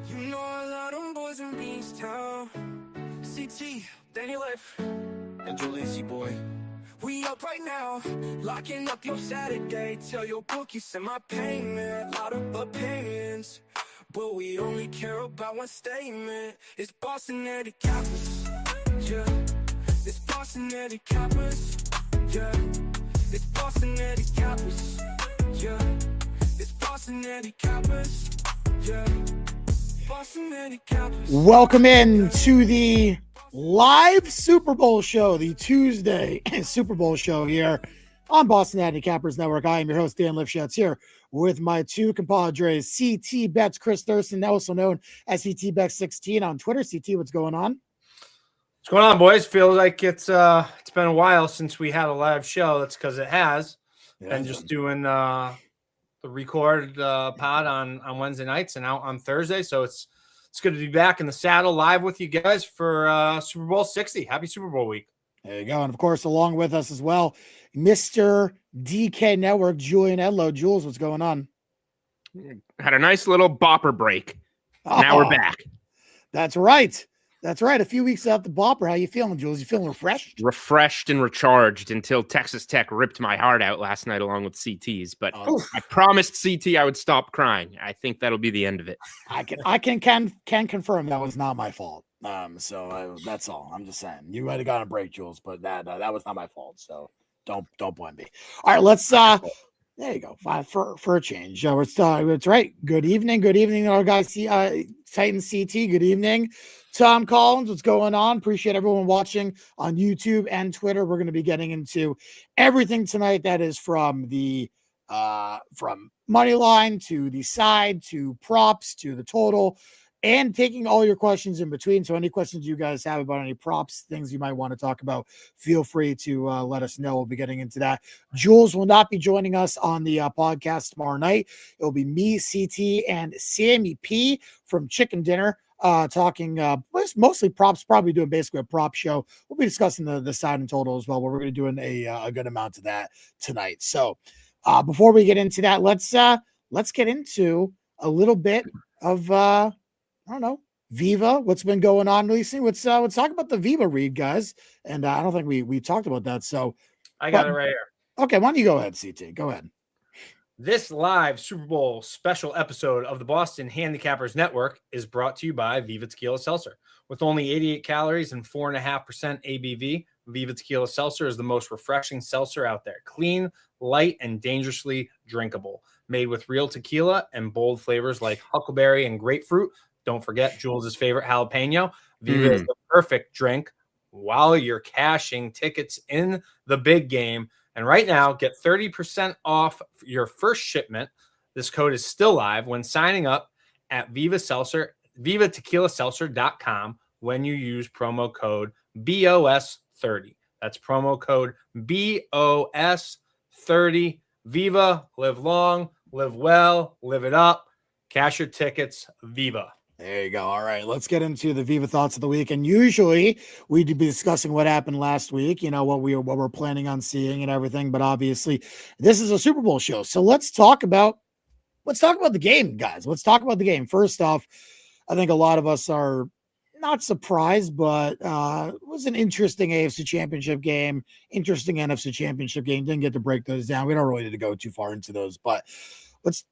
You know a lot of boys in Beanstown. CT, Danny Liff, and Julie's boy. We up right now, locking up your Saturday. Tell your bookie send my payment. Lot of opinions, but we only care about one statement. It's Boston Eddie Cappers, yeah. It's Boston Eddie Cappers, yeah. It's Boston Eddie Cappers, yeah. It's Boston Eddie Cappers, yeah. Boston Eddie Cappers. Welcome in to the live Super Bowl show, the Tuesday Super Bowl show here on Boston Handicappers Network. I am your host, Dan Lifshitz, here with my two compadres, CT Bets, Chris Thurston, also known as CT Bets 16 on Twitter. CT, what's going on? What's going on, boys? Feels like it's been a while since we had a live show. That's because it has. Been just doing the record pod on Wednesday nights and out on Thursday. So it's good to be back in the saddle live with you guys for Super Bowl 60. Happy Super Bowl week. There you go. And of course, along with us as well, Mr. DK Network, Julian Edlow. Jules, what's going on? Had a nice little bopper break. Now we're back. That's right. That's right. A few weeks out the bopper. How you feeling, Jules? You feeling refreshed? Refreshed and recharged until Texas Tech ripped my heart out last night along with CT's. But I promised CT I would stop crying. I think that'll be the end of it. I can confirm that was not my fault. That's all. I'm just saying. You might have got a break, Jules, but that was not my fault. So don't blame me. All right, let's there you go. For a change. It's right. Good evening, our guys. Titan CT. Good evening. Tom Collins, what's going on? Appreciate everyone watching on YouTube and Twitter. We're going to be getting into everything tonight. That is from the from Moneyline to the side to props to the total, and taking all your questions in between. So any questions you guys have about any props, things you might want to talk about, feel free to let us know. We'll be getting into that. Jules will not be joining us on the podcast tomorrow night. It'll be me, CT, and Sammy P from Chicken Dinner. Talking mostly props, probably doing basically a prop show. We'll be discussing the side and total as well, but we're going to be doing a good amount of that tonight. So before we get into that, let's get into a little bit of Viva. What's been going on recently? Let's talk about the Viva read, guys. And I don't think we talked about that. So I got it right here. Okay, why don't you go ahead, CT? Go ahead. This live Super Bowl special episode of the Boston Handicappers Network is brought to you by Viva Tequila Seltzer. With only 88 calories and 4.5% ABV, Viva Tequila Seltzer is the most refreshing seltzer out there. Clean, light, and dangerously drinkable. Made with real tequila and bold flavors like huckleberry and grapefruit. Don't forget Jules' favorite jalapeno. Viva is the perfect drink while you're cashing tickets in the big game. And right now, get 30% off your first shipment. This code is still live when signing up at VivaTequilaSeltzer.com when you use promo code BOS30. That's promo code BOS30. Viva, live long, live well, live it up. Cash your tickets, Viva. There you go. All right, let's get into the Viva thoughts of the week. And usually we'd be discussing what happened last week, what we're planning on seeing and everything. But obviously, this is a Super Bowl show, so let's talk about the game, guys. Let's talk about the game. First off, I think a lot of us are not surprised, but it was an interesting AFC Championship game, interesting NFC Championship game. Didn't get to break those down. We don't really need to go too far into those, but let's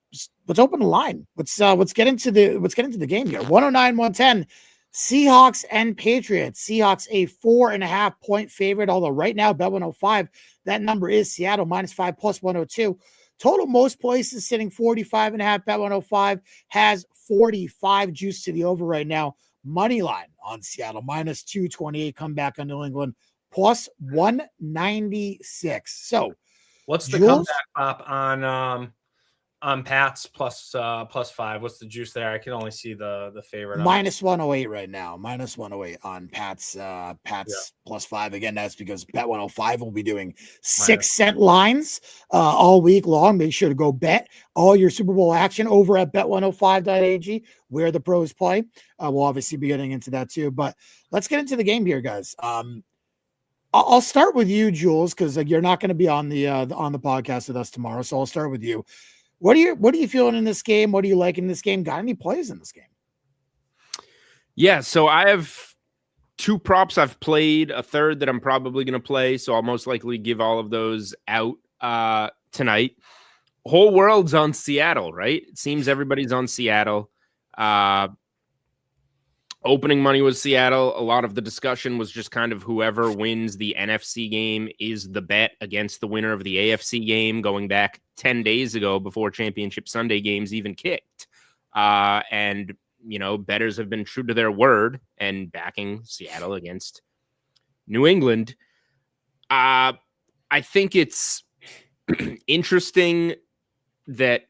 open the line. Let's get into the game here. 109-110, Seahawks and Patriots. Seahawks a 4.5 point favorite, although right now bet 105. That number is Seattle -5 plus 102. Total most places sitting 45.5. Bet 105 has 45 juice to the over right now. Moneyline on Seattle -228. Comeback on New England plus 196. So what's the comeback pop on Pats plus 5? What's the juice there? I can only see the favorite. -108 right now. -108 on Pats plus 5. Again, that's because Bet 105 will be doing 6-cent lines all week long. Make sure to go bet all your Super Bowl action over at bet105.ag where the pros play. We'll obviously be getting into that too. But let's get into the game here, guys. I'll start with you, Jules, because you're not going to be on the podcast with us tomorrow. So I'll start with you. What are you feeling in this game? What do you like in this game? Got any plays in this game? Yeah, so I have 2 props I've played, a third that I'm probably going to play, so I'll most likely give all of those out tonight. Whole world's on Seattle, right? It seems everybody's on Seattle. Opening money was Seattle. A lot of the discussion was just kind of whoever wins the NFC game is the bet against the winner of the AFC game, going back 10 days ago before Championship Sunday games even kicked. And, you know, bettors have been true to their word and backing Seattle against New England. I think it's interesting that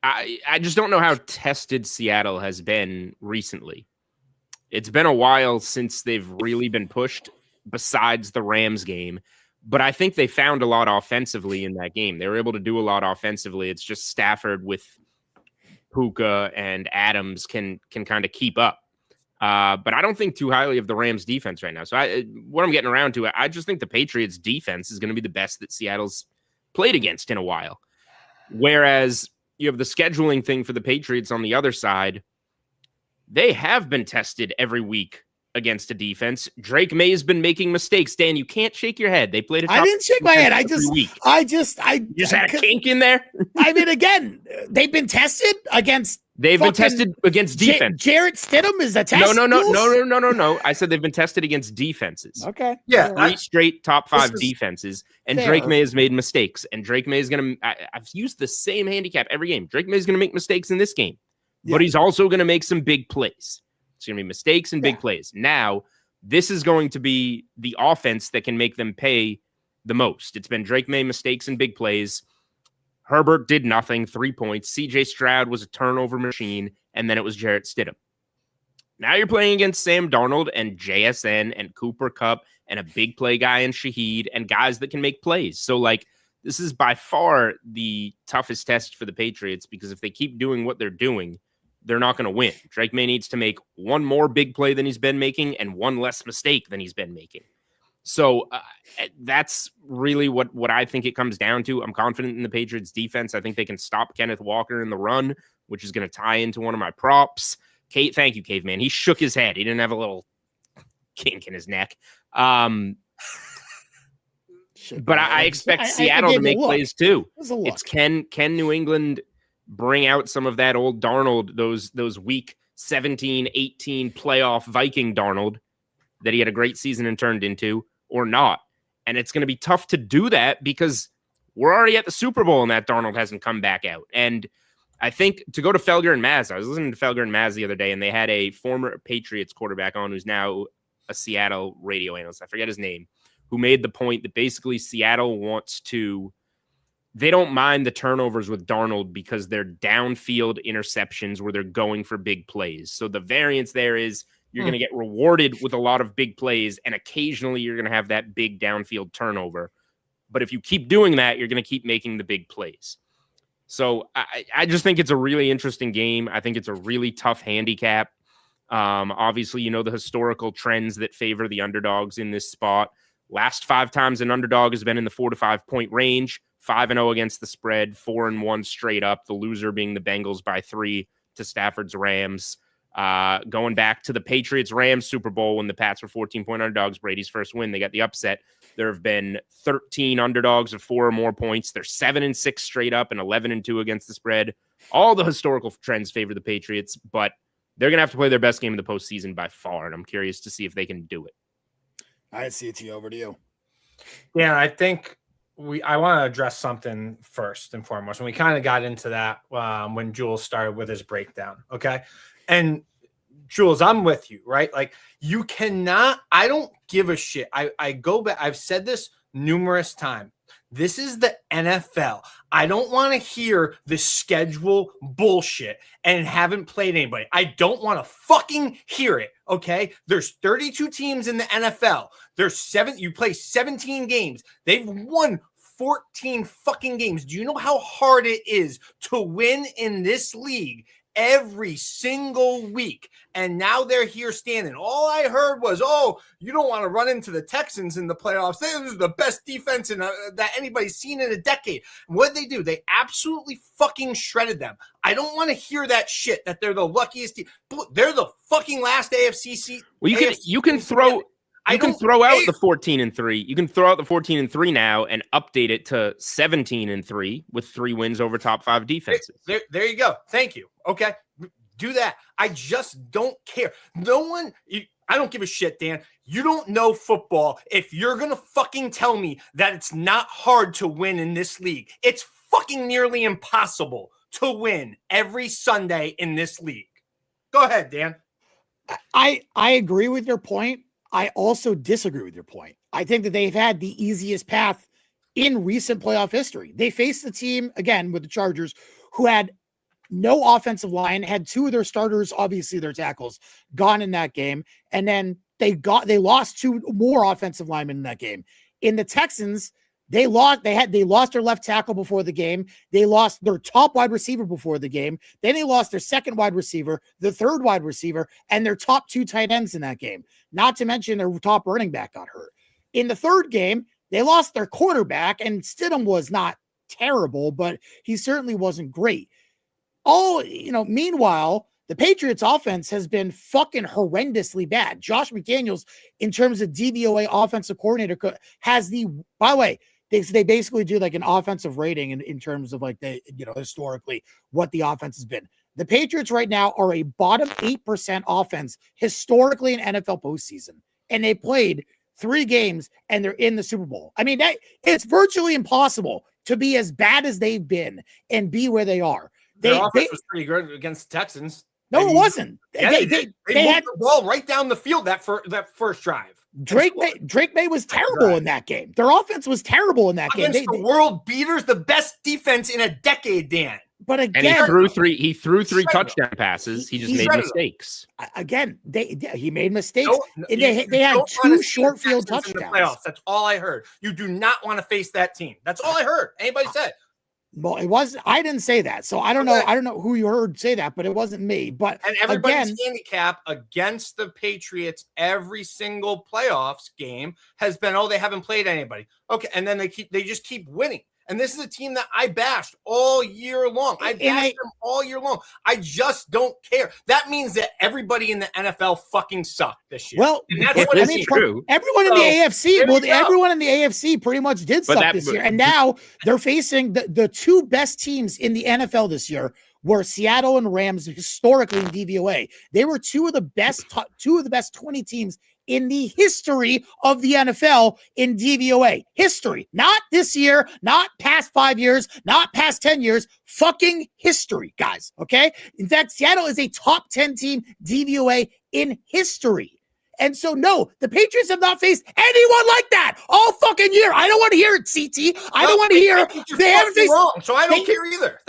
I just don't know how tested Seattle has been recently. It's been a while since they've really been pushed besides the Rams game, but I think they found a lot offensively in that game. They were able to do a lot offensively. It's just Stafford with Puka and Adams can kind of keep up. But I don't think too highly of the Rams defense right now. So what I'm getting around to, I just think the Patriots defense is going to be the best that Seattle's played against in a while. Whereas you have the scheduling thing for the Patriots on the other side. They have been tested every week against a defense. Drake May has been making mistakes. Dan, you can't shake your head. They played a I didn't shake my head. I just had a kink in there. I mean, again, they've been tested against. They've been tested against defense. Jarrett Stidham is a test. No. I said they've been tested against defenses. Okay. Yeah. 3 straight top 5 defenses. And fair. Drake May has made mistakes. And Drake May is going to, I've used the same handicap every game. Drake May is going to make mistakes in this game, but he's also going to make some big plays. It's going to be mistakes and big plays. Now, this is going to be the offense that can make them pay the most. It's been Drake May mistakes and big plays. Herbert did nothing, 3 points. CJ Stroud was a turnover machine, and then it was Jarrett Stidham. Now you're playing against Sam Darnold and JSN and Cooper Kupp and a big play guy in Shaheed and guys that can make plays. So, like, this is by far the toughest test for the Patriots because if they keep doing what they're doing, they're not going to win. Drake May needs to make one more big play than he's been making and one less mistake than he's been making. So that's really what I think it comes down to. I'm confident in the Patriots defense. I think they can stop Kenneth Walker in the run, which is going to tie into one of my props. Thank you, Caveman. He shook his head. He didn't have a little kink in his neck. But I expect Seattle to make plays too. It's can New England bring out some of that old Darnold, those week 17, 18 playoff Viking Darnold that he had a great season and turned into, or not. And it's going to be tough to do that because we're already at the Super Bowl and that Darnold hasn't come back out. And I think to go to Felger and Maz, I was listening to Felger and Maz the other day, and they had a former Patriots quarterback on who's now a Seattle radio analyst. I forget his name, who made the point that basically Seattle wants to, they don't mind the turnovers with Darnold because they're downfield interceptions where they're going for big plays. So the variance there is you're going to get rewarded with a lot of big plays, and occasionally you're going to have that big downfield turnover. But if you keep doing that, you're going to keep making the big plays. So I just think it's a really interesting game. I think it's a really tough handicap. Obviously, you know the historical trends that favor the underdogs in this spot. Last 5 times an underdog has been in the 4 to 5 point range, 5-0 against the spread, 4-1 straight up, the loser being the Bengals by 3 to Stafford's Rams. Going back to the Patriots-Rams Super Bowl when the Pats were 14-point underdogs, Brady's first win, they got the upset. There have been 13 underdogs of 4 or more points. They're 7-6 straight up and 11-2 against the spread. All the historical trends favor the Patriots, but they're going to have to play their best game in the postseason by far, and I'm curious to see if they can do it. All right, CT, over to you. Yeah, I think I want to address something first and foremost. And we kind of got into that when Jules started with his breakdown. Okay. And Jules, I'm with you, right? Like you cannot, I don't give a shit. I go back. I've said this numerous times. This is the NFL. I don't want to hear the schedule bullshit and haven't played anybody. I don't want to fucking hear it. Okay. There's 32 teams in the NFL. You play 17 games. They've won 14 fucking games. Do you know how hard it is to win in this league every single week. And now they're here standing. All I heard was, oh, you don't want to run into the Texans in the playoffs. This is the best defense that anybody's seen in a decade. What did they do? They absolutely fucking shredded them. I don't want to hear that shit that they're the luckiest team. They're the fucking last AFC seat. Well, you can throw out the 14-3. You can throw out the 14-3 now and update it to 17-3 with 3 wins over top 5 defenses. There you go. Thank you. Okay. Do that. I just don't care. I don't give a shit, Dan. You don't know football if you're going to fucking tell me that it's not hard to win in this league. It's fucking nearly impossible to win every Sunday in this league. Go ahead, Dan. I agree with your point. I also disagree with your point. I think that they've had the easiest path in recent playoff history. They faced the team, again, with the Chargers, who had no offensive line, had 2 of their starters, obviously their tackles, gone in that game. And then they lost 2 more offensive linemen in that game. In the Texans, they lost their left tackle before the game. They lost their top wide receiver before the game. Then they lost their second wide receiver, the third wide receiver, and their top 2 tight ends in that game. Not to mention their top running back got hurt. In the third game, they lost their quarterback, and Stidham was not terrible, but he certainly wasn't great. Meanwhile, the Patriots offense has been fucking horrendously bad. Josh McDaniels, in terms of DVOA offensive coordinator, has by the way, they basically do like an offensive rating in terms of like historically what the offense has been. The Patriots right now are a bottom 8% offense historically in NFL postseason. And they played 3 games and they're in the Super Bowl. I mean, it's virtually impossible to be as bad as they've been and be where they are. Their offense was pretty good against the Texans. No, it wasn't. Yeah, they moved the ball right down the field that first drive. Drake Maye was terrible in that game. Their offense was terrible in that game. Against the world beaters, the best defense in a decade, Dan. But again, and he threw 3 touchdown passes. He just made mistakes. Again, he made mistakes. They had 2 short field touchdowns. That's all I heard. You do not want to face that team. That's all I heard. Anybody said. Well, it was. I didn't say that, so I don't know. I don't know who you heard say that, but it wasn't me. But and everybody's handicap against the Patriots every single playoffs game has been, they haven't played anybody. Okay, and then they just keep winning. And this is a team that I bashed all year long. I bashed them all year long. I just don't care. That means that everybody in the NFL fucking sucked this year. Well, and that's what it's true. Everyone in the AFC, everyone in the AFC pretty much did suck this year. And now they're facing the 2 best teams in the NFL this year were Seattle and Rams historically in DVOA. They were 2 of the best 20 teams in the history of the NFL in DVOA. History. Not this year, not past 5 years, not past 10 years. Fucking history, guys. Okay? In fact, Seattle is a top 10 team DVOA in history. And so, no, the Patriots have not faced anyone like that all fucking year. I don't want to hear it, CT. I don't want to hear. They haven't faced. Wrong, so I don't care either.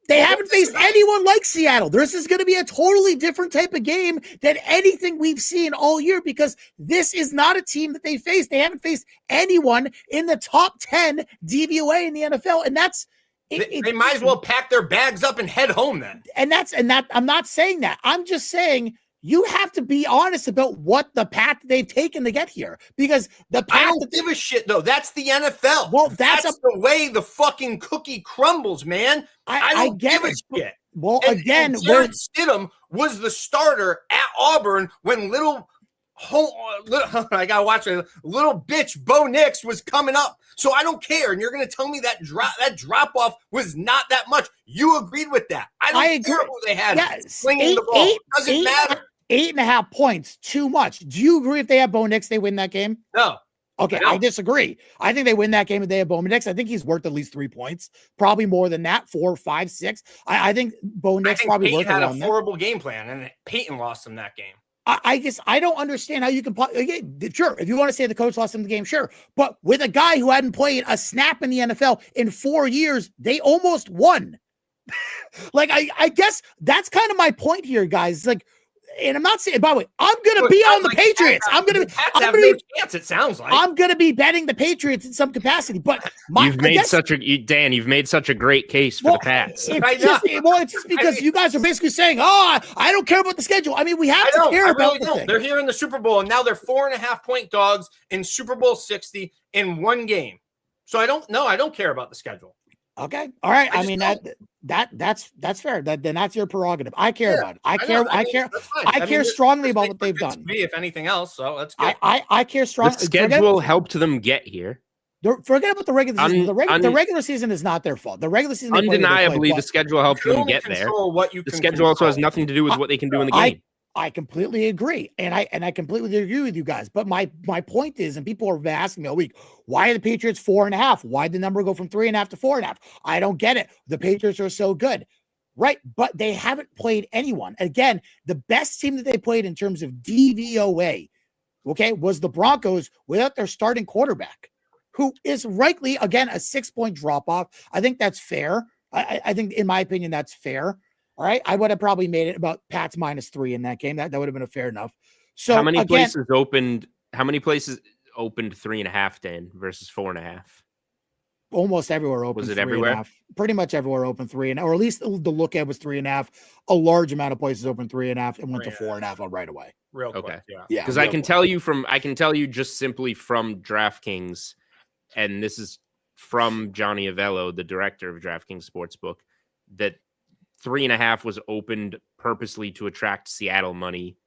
They haven't faced anyone like Seattle. This is going to be a totally different type of game than anything we've seen all year because this is not a team that they faced. They haven't faced anyone in the top 10 DVOA in the NFL, and that's. They might as well pack their bags up and head home then. And I'm not saying that. I'm just saying. You have to be honest about what the path they've taken to get here because the path. I don't give a shit though. That's the NFL. Well, that's the way the fucking cookie crumbles, man. I don't give a shit. Well, again, Jarrett Stidham was the starter at Auburn when little I gotta watch it. Little bitch Bo Nix was coming up. So I don't care. And you're gonna tell me that drop off was not that much. You agreed with that. I don't care who they had swinging the ball. Doesn't matter. 8.5 points, too much. Do you agree if they have Bo Nix, they win that game? No. Okay, I disagree. I think they win that game if they have Bo Nix. I think he's worth at least 3 points, probably more than that, 4, 5, 6. I think Bo Nix probably worth around that. Peyton had a horrible game plan, and Peyton lost him that game. I guess I don't understand how you can play. Sure, if you want to say the coach lost him the game, sure. But with a guy who hadn't played a snap in the NFL in 4 years, they almost won. I guess that's kind of my point here, guys. Like, and I'm not saying, by the way, I'm going to be on the Patriots. I'm going to be chance, it sounds like. I'm going to be betting the Patriots in some capacity, but you've made such a great case for the Pats. It's just because you guys are basically saying, I don't care about the schedule. I mean, we have to care about the thing. They're here in the Super Bowl, and now they're 4.5-point dogs in Super Bowl 60 in one game. So I don't care about the schedule. Okay. All right. I mean, that's fair. Then that's your prerogative. I care about it. I care strongly about what they've done. Me, if anything else. So that's good. I care strongly. The schedule helped them get here. Forget about the regular season. The regular season is not their fault. The regular season, undeniably, the schedule helped them get there. The schedule also has nothing to do with what they can do in the game. I completely agree, and I completely agree with you guys. But my point is, and people are asking me all week, why are the Patriots 4.5? Why did the number go from 3.5 to 4.5? I don't get it. The Patriots are so good, right? But they haven't played anyone. Again, the best team that they played in terms of DVOA, okay, was the Broncos without their starting quarterback, who is likely, again, a 6-point drop-off. I think that's fair. I think, in my opinion, that's fair. All right. I would have probably made it about Pats -3 in that game. That would have been a fair enough. So how many places opened 3.5, Dan, versus 4.5? Almost everywhere open. Was it everywhere? Pretty much everywhere open 3, or at least the look at was 3.5. A large amount of places open 3.5 and went to 4.5 right away. Real quick. Okay. Yeah. Because I can tell you just simply from DraftKings, and this is from Johnny Avello, the director of DraftKings Sportsbook, that 3.5 was opened purposely to attract Seattle money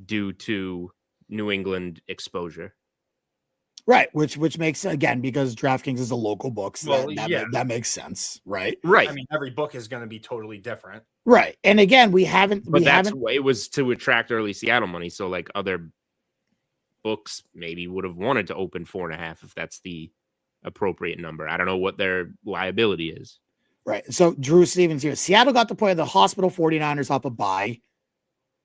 due to New England exposure. Right, which makes, again, because DraftKings is a local book, so that makes sense, right? Right. I mean, every book is going to be totally different. Right, and again, it was to attract early Seattle money, so like other books maybe would have wanted to open 4.5 if that's the appropriate number. I don't know what their liability is. Right. So Drew Stevens here. Seattle got to play the hospital 49ers off a bye.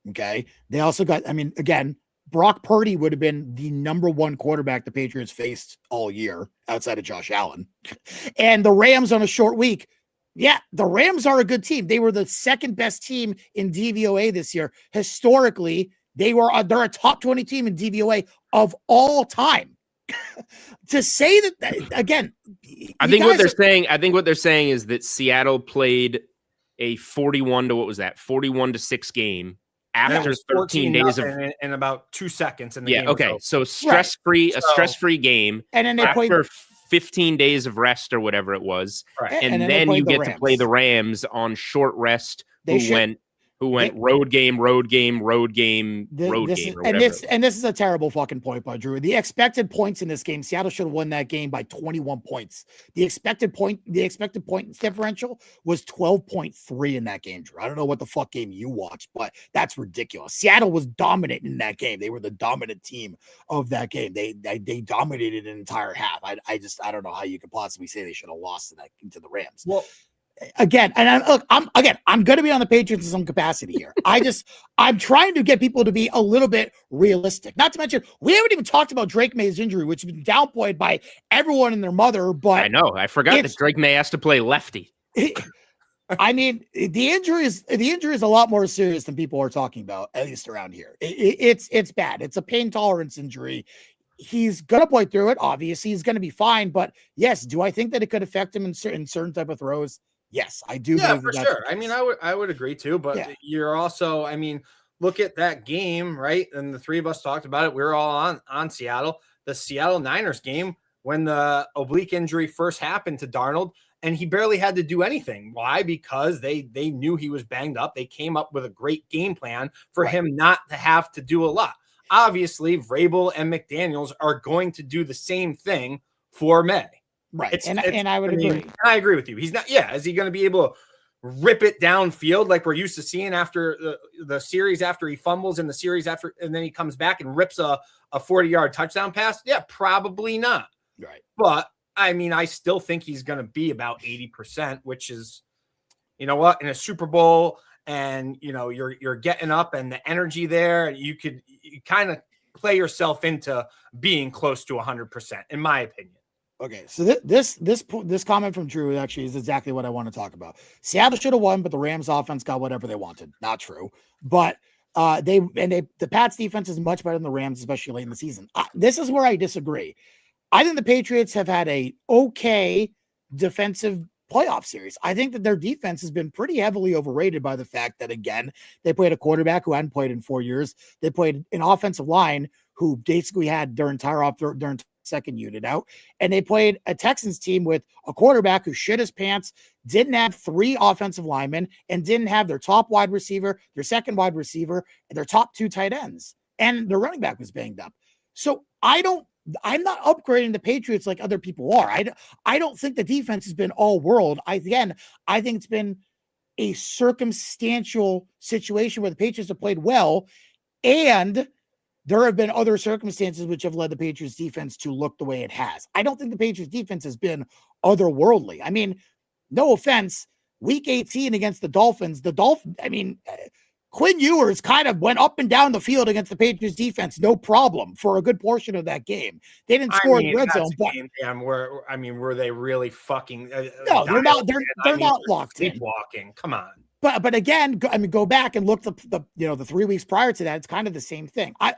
Okay. They also got, again, Brock Purdy would have been the number 1 quarterback the Patriots faced all year outside of Josh Allen. And the Rams on a short week. Yeah, the Rams are a good team. They were the second best team in DVOA this year. Historically, they're a top 20 team in DVOA of all time. To say that again, I think what they're saying is that Seattle played a 41-6 game after 13 days of in about 2 seconds in the game. Okay, so stress-free game, and then they after 15 days of rest or whatever it was, right. and then you get to play the Rams on short rest, who went road game. And this is a terrible fucking point by Drew. The expected points in this game, Seattle should have won that game by 21 points. The expected point differential was 12.3 in that game, Drew. I don't know what the fuck game you watched, but that's ridiculous. Seattle was dominant in that game. They were the dominant team of that game. They dominated an entire half. I don't know how you could possibly say they should have lost to the Rams. Well, again, and I'm going to be on the Patriots in some capacity here. I'm trying to get people to be a little bit realistic. Not to mention, we haven't even talked about Drake Maye's injury, which has been downplayed by everyone and their mother. But I know, I forgot that Drake Maye has to play lefty. I mean, the injury is a lot more serious than people are talking about, at least around here. It's bad. It's a pain tolerance injury. He's going to play through it. Obviously, he's going to be fine. But yes, do I think that it could affect him in certain type of throws? Yes, I do. Yeah, for sure. I mean, I would agree too, but you're also, look at that game, right? And the three of us talked about it. We were all on Seattle, the Seattle Niners game, when the oblique injury first happened to Darnold, and he barely had to do anything. Why? Because they knew he was banged up. They came up with a great game plan for him not to have to do a lot. Obviously, Vrabel and McDaniels are going to do the same thing for Maye. Right. And I would agree. I agree with you. He's not, is he going to be able to rip it downfield like we're used to seeing after the series after he fumbles and the series after, and then he comes back and rips a 40-yard touchdown pass? Yeah, probably not. Right. But I still think he's going to be about 80%, which is, you know what, in a Super Bowl, and you're getting up and the energy there, you kind of play yourself into being close to 100%, in my opinion. Okay, so this comment from Drew actually is exactly what I want to talk about. Seattle should have won, but the Rams offense got whatever they wanted. Not true. But The Pats defense is much better than the Rams, especially late in the season. This is where I disagree. I think the Patriots have had a okay defensive playoff series. I think that their defense has been pretty heavily overrated by the fact that, again, they played a quarterback who hadn't played in 4 years. They played an offensive line who basically had their entire second unit out. And they played a Texans team with a quarterback who shit his pants, didn't have 3 offensive linemen, and didn't have their top wide receiver, their second wide receiver, and their top 2 tight ends. And their running back was banged up. So I'm not upgrading the Patriots like other people are. I don't think the defense has been all world. I think it's been a circumstantial situation where the Patriots have played well, and there have been other circumstances which have led the Patriots defense to look the way it has. I don't think the Patriots defense has been otherworldly. I mean, no offense, week 18 against the Dolphins, Quinn Ewers kind of went up and down the field against the Patriots defense, no problem, for a good portion of that game. They didn't score in red zone, but were they really fucking? No, they're not. They're not locked in. Sleepwalking. Come on. But again, go back and look the 3 weeks prior to that. It's kind of the same thing. I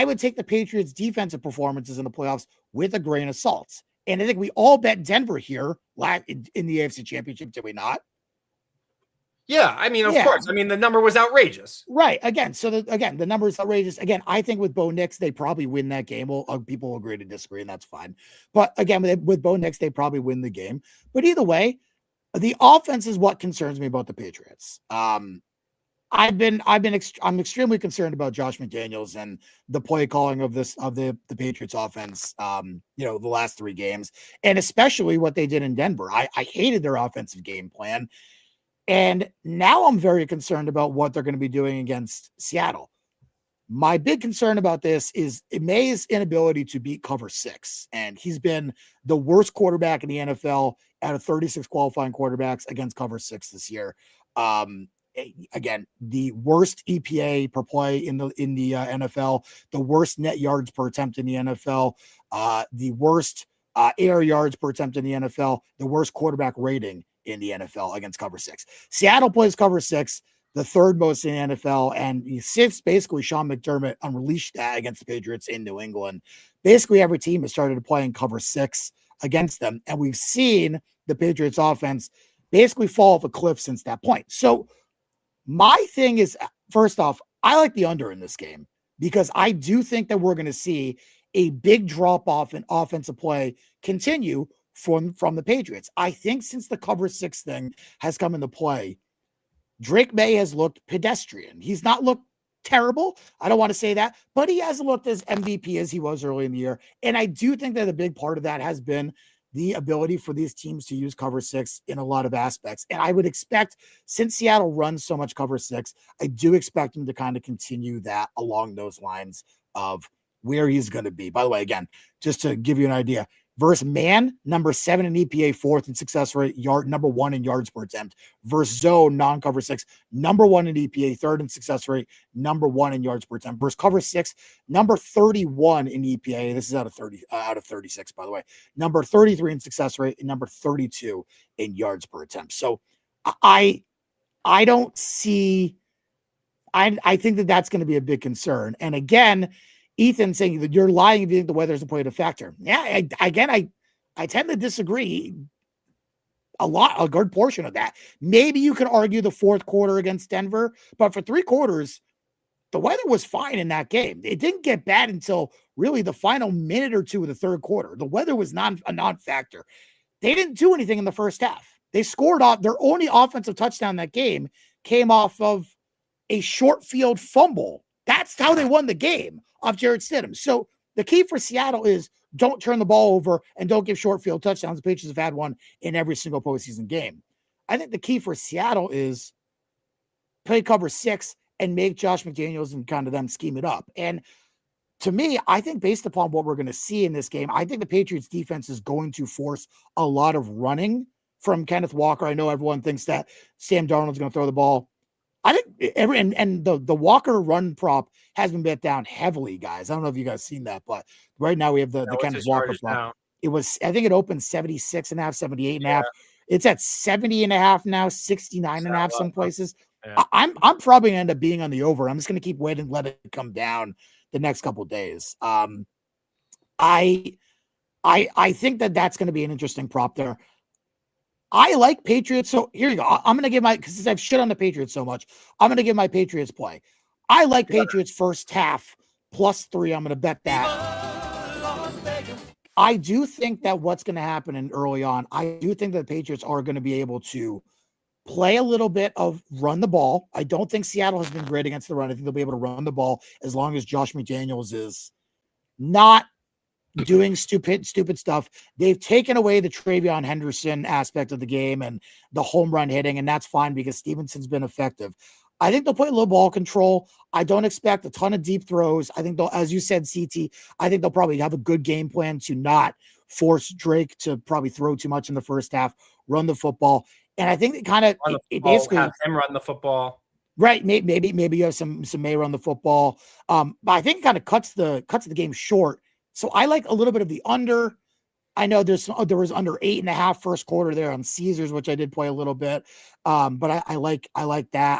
would take the Patriots' defensive performances in the playoffs with a grain of salt. And I think we all bet Denver here in the AFC Championship, did we not? Yeah, of course. The number was outrageous. Right. Again, the number is outrageous. Again, I think with Bo Nix, they probably win that game. Well, people will agree to disagree, and that's fine. But again, with Bo Nix, they probably win the game. But either way, the offense is what concerns me about the Patriots. I'm extremely concerned about Josh McDaniels and the play calling of the Patriots offense. The last 3 games, and especially what they did in Denver. I hated their offensive game plan. And now I'm very concerned about what they're going to be doing against Seattle. My big concern about this is Maye's inability to beat cover 6. And he's been the worst quarterback in the NFL out of 36 qualifying quarterbacks against cover 6 this year. Again, the worst EPA per play in the NFL, the worst net yards per attempt in the NFL, the worst air yards per attempt in the NFL, the worst quarterback rating in the NFL against cover 6. Seattle plays cover 6, the 3rd most in the NFL, and since basically Sean McDermott unleashed that against the Patriots in New England, basically every team has started playing cover 6 against them, and we've seen the Patriots offense basically fall off a cliff since that point. So my thing is, first off, I like the under in this game because I do think that we're going to see a big drop-off in offensive play continue from the Patriots. I think since the cover 6 thing has come into play, Drake Maye has looked pedestrian. He's not looked terrible. I don't want to say that, but he hasn't looked as MVP as he was early in the year. And I do think that a big part of that has been the ability for these teams to use cover 6 in a lot of aspects. And I would expect, since Seattle runs so much cover 6, I do expect him to kind of continue that along those lines of where he's going to be. By the way, again, just to give you an idea, versus man, number 7 in EPA, 4th in success rate, number 1 in yards per attempt. Versus zone, non-cover 6, number 1 in EPA, 3rd in success rate, number 1 in yards per attempt. Versus cover 6, number 31 in EPA. This is out of 36, by the way. Number 33 in success rate, and number 32 in yards per attempt. So I don't see. I think that that's going to be a big concern. And again, Ethan saying that you're lying if you think the weather hasn't played a factor. Yeah, I tend to disagree a good portion of that. Maybe you could argue the 4th quarter against Denver, but for 3 quarters, the weather was fine in that game. It didn't get bad until really the final minute or 2 of the 3rd quarter. The weather was a non-factor. They didn't do anything in the first half. They scored off their only offensive touchdown that game came off of a short field fumble. That's how they won the game, off Jarrett Stidham. So the key for Seattle is don't turn the ball over and don't give short field touchdowns. The Patriots have had one in every single postseason game. I think the key for Seattle is play cover 6 and make Josh McDaniels and kind of them scheme it up. And to me, I think based upon what we're going to see in this game, I think the Patriots defense is going to force a lot of running from Kenneth Walker. I know everyone thinks that Sam Darnold's going to throw the ball. I think the Walker run prop has been bet down heavily, guys. I don't know if you guys seen that, but right now we have the Kenneth Walker prop. Now? I think it opened 76.5, 78.5. It's at 70.5 now, 69.5 some places. Yeah. I'm probably gonna end up being on the over. I'm just gonna keep waiting and let it come down the next couple of days. I think that's going to be an interesting prop there. I like Patriots. So here you go. I'm going to give because I've shit on the Patriots so much, I'm going to give my Patriots play. I like Patriots first half +3. I'm going to bet that. I do think that what's going to happen in early on, I do think that the Patriots are going to be able to play a little bit of run the ball. I don't think Seattle has been great against the run. I think they'll be able to run the ball as long as Josh McDaniels is not doing stupid stuff. They've taken away the Travion Henderson aspect of the game and the home run hitting, and that's fine because Stevenson's been effective. I think they'll play a little ball control. I don't expect a ton of deep throws. I think they'll, as you said, CT, I think they'll probably have a good game plan to not force Drake to probably throw too much in the first half, run the football. And I think it kind of basically have him run the football. Right. Maybe you have some Maye run the football. But I think it kind of cuts the game short. So I like a little bit of the under. I know there was under 8.5 first quarter there on Caesars, which I did play a little bit. But I like that.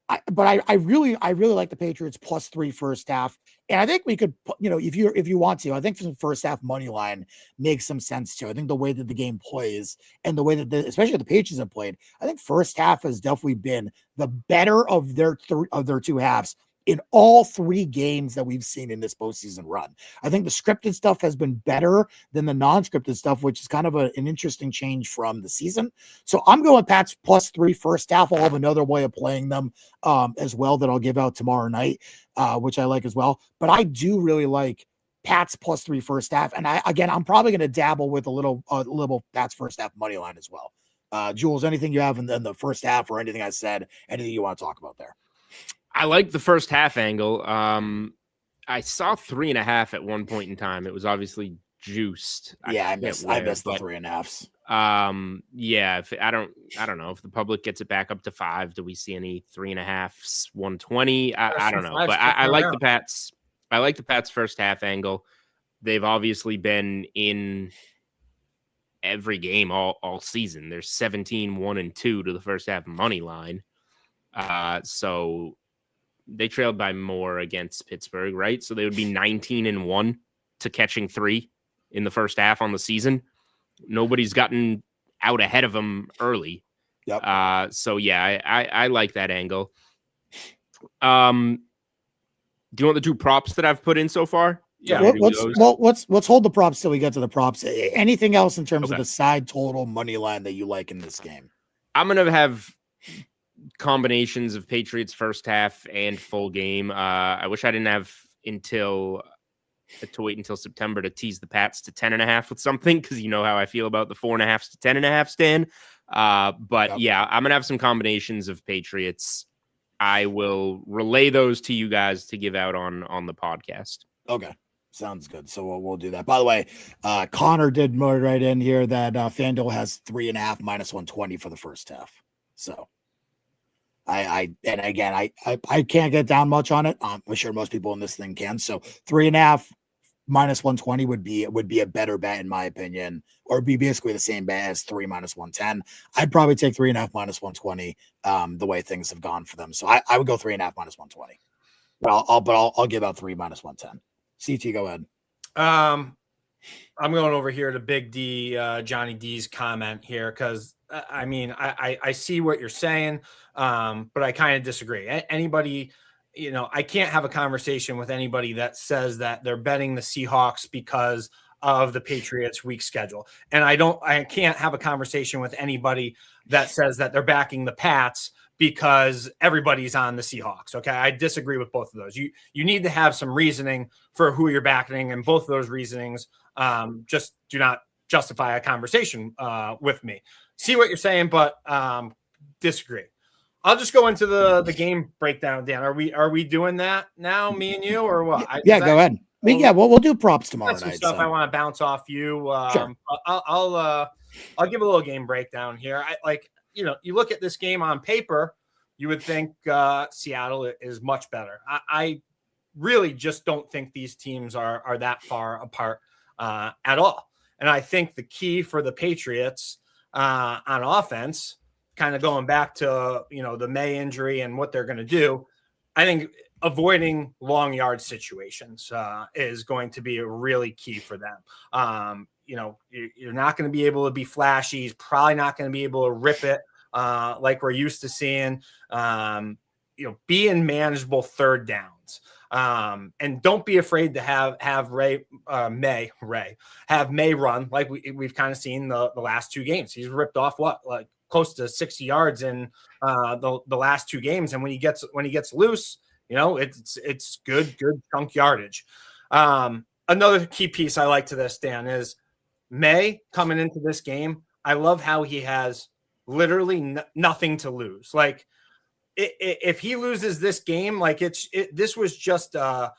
I really like the Patriots +3 first half. And I think we could, if you want to, I think some first half money line makes some sense too. I think the way that the game plays and the way that especially the Patriots have played, I think first half has definitely been the better of their two halves in all 3 games that we've seen in this postseason run. I think the scripted stuff has been better than the non-scripted stuff, which is kind of an interesting change from the season. So I'm going Pats +3 first half. I'll have another way of playing them as well that I'll give out tomorrow night, which I like as well. But I do really like Pats +3 first half. And I'm probably going to dabble with a little Pats first half money line as well. Jules, anything you have in the first half or anything I said, anything you want to talk about there? I like the first half angle. I saw 3.5 at one point in time. It was obviously juiced. I missed the 3.5s. Yeah, I don't know if the public gets it back up to 5. Do we see any 3.5s, 120? I don't know, but I like the Pats. I like the Pats first half angle. They've obviously been in every game all season. There's 17-1-2 to the first half money line. So they trailed by more against Pittsburgh, right? So they would be 19-1 to catching 3 in the first half on the season. Nobody's gotten out ahead of them early. Yep. So yeah, I like that angle. Do you want the 2 props that I've put in so far? Yeah. Let's hold the props till we get to the props. Anything else in terms of the side total money line that you like in this game? I'm gonna have combinations of Patriots first half and full game. I wish I didn't have to wait until September to tease the Pats to 10.5 with something, because you know how I feel about the 4.5 to 10.5 stand. But yeah, I'm gonna have some combinations of Patriots. I will relay those to you guys to give out on the podcast. Okay. Sounds good. So we'll do that. By the way, Connor did right in here that FanDuel has 3.5 -120 for the first half. So I can't get down much on it. I'm sure most people in this thing can. So 3.5 -120 would be a better bet in my opinion, or be basically the same bet as 3 -110. I'd probably take 3.5 -120 the way things have gone for them. So I would go 3.5 -120. But I'll give out 3 -110. CT, go ahead. I'm going over here to Big D, Johnny D's comment here, because I mean, I see what you're saying, but I kind of disagree. Anybody, I can't have a conversation with anybody that says that they're betting the Seahawks because of the Patriots' weak schedule, and I can't have a conversation with anybody that says that they're backing the Pats because everybody's on the Seahawks. Okay. I disagree with both of those. You need to have some reasoning for who you're backing, and both of those reasonings just do not justify a conversation with me. See what you're saying, but disagree. I'll just go into the game breakdown, Dan. Are we doing that now, me and you, or what? Go ahead. We'll do props tomorrow night. Stuff I want to bounce off you. Sure. I'll give a little game breakdown here. You look at this game on paper, you would think Seattle is much better. I really just don't think these teams are that far apart at all. And I think the key for the Patriots on offense kind of going back to, the Maye injury and what they're going to do, I think avoiding long yard situations is going to be a really key for them. You're not going to be able to be flashy. He's probably not going to be able to rip it like we're used to seeing. Be in manageable third downs. And don't be afraid to have Maye run like we've kind of seen the last two games. He's ripped off like close to 60 yards in the last two games, and when he gets loose, it's good chunk yardage. Another key piece I like to this, Dan, is Maye coming into this game. I love how he has literally nothing to lose. Like, if he loses this game, like this was just a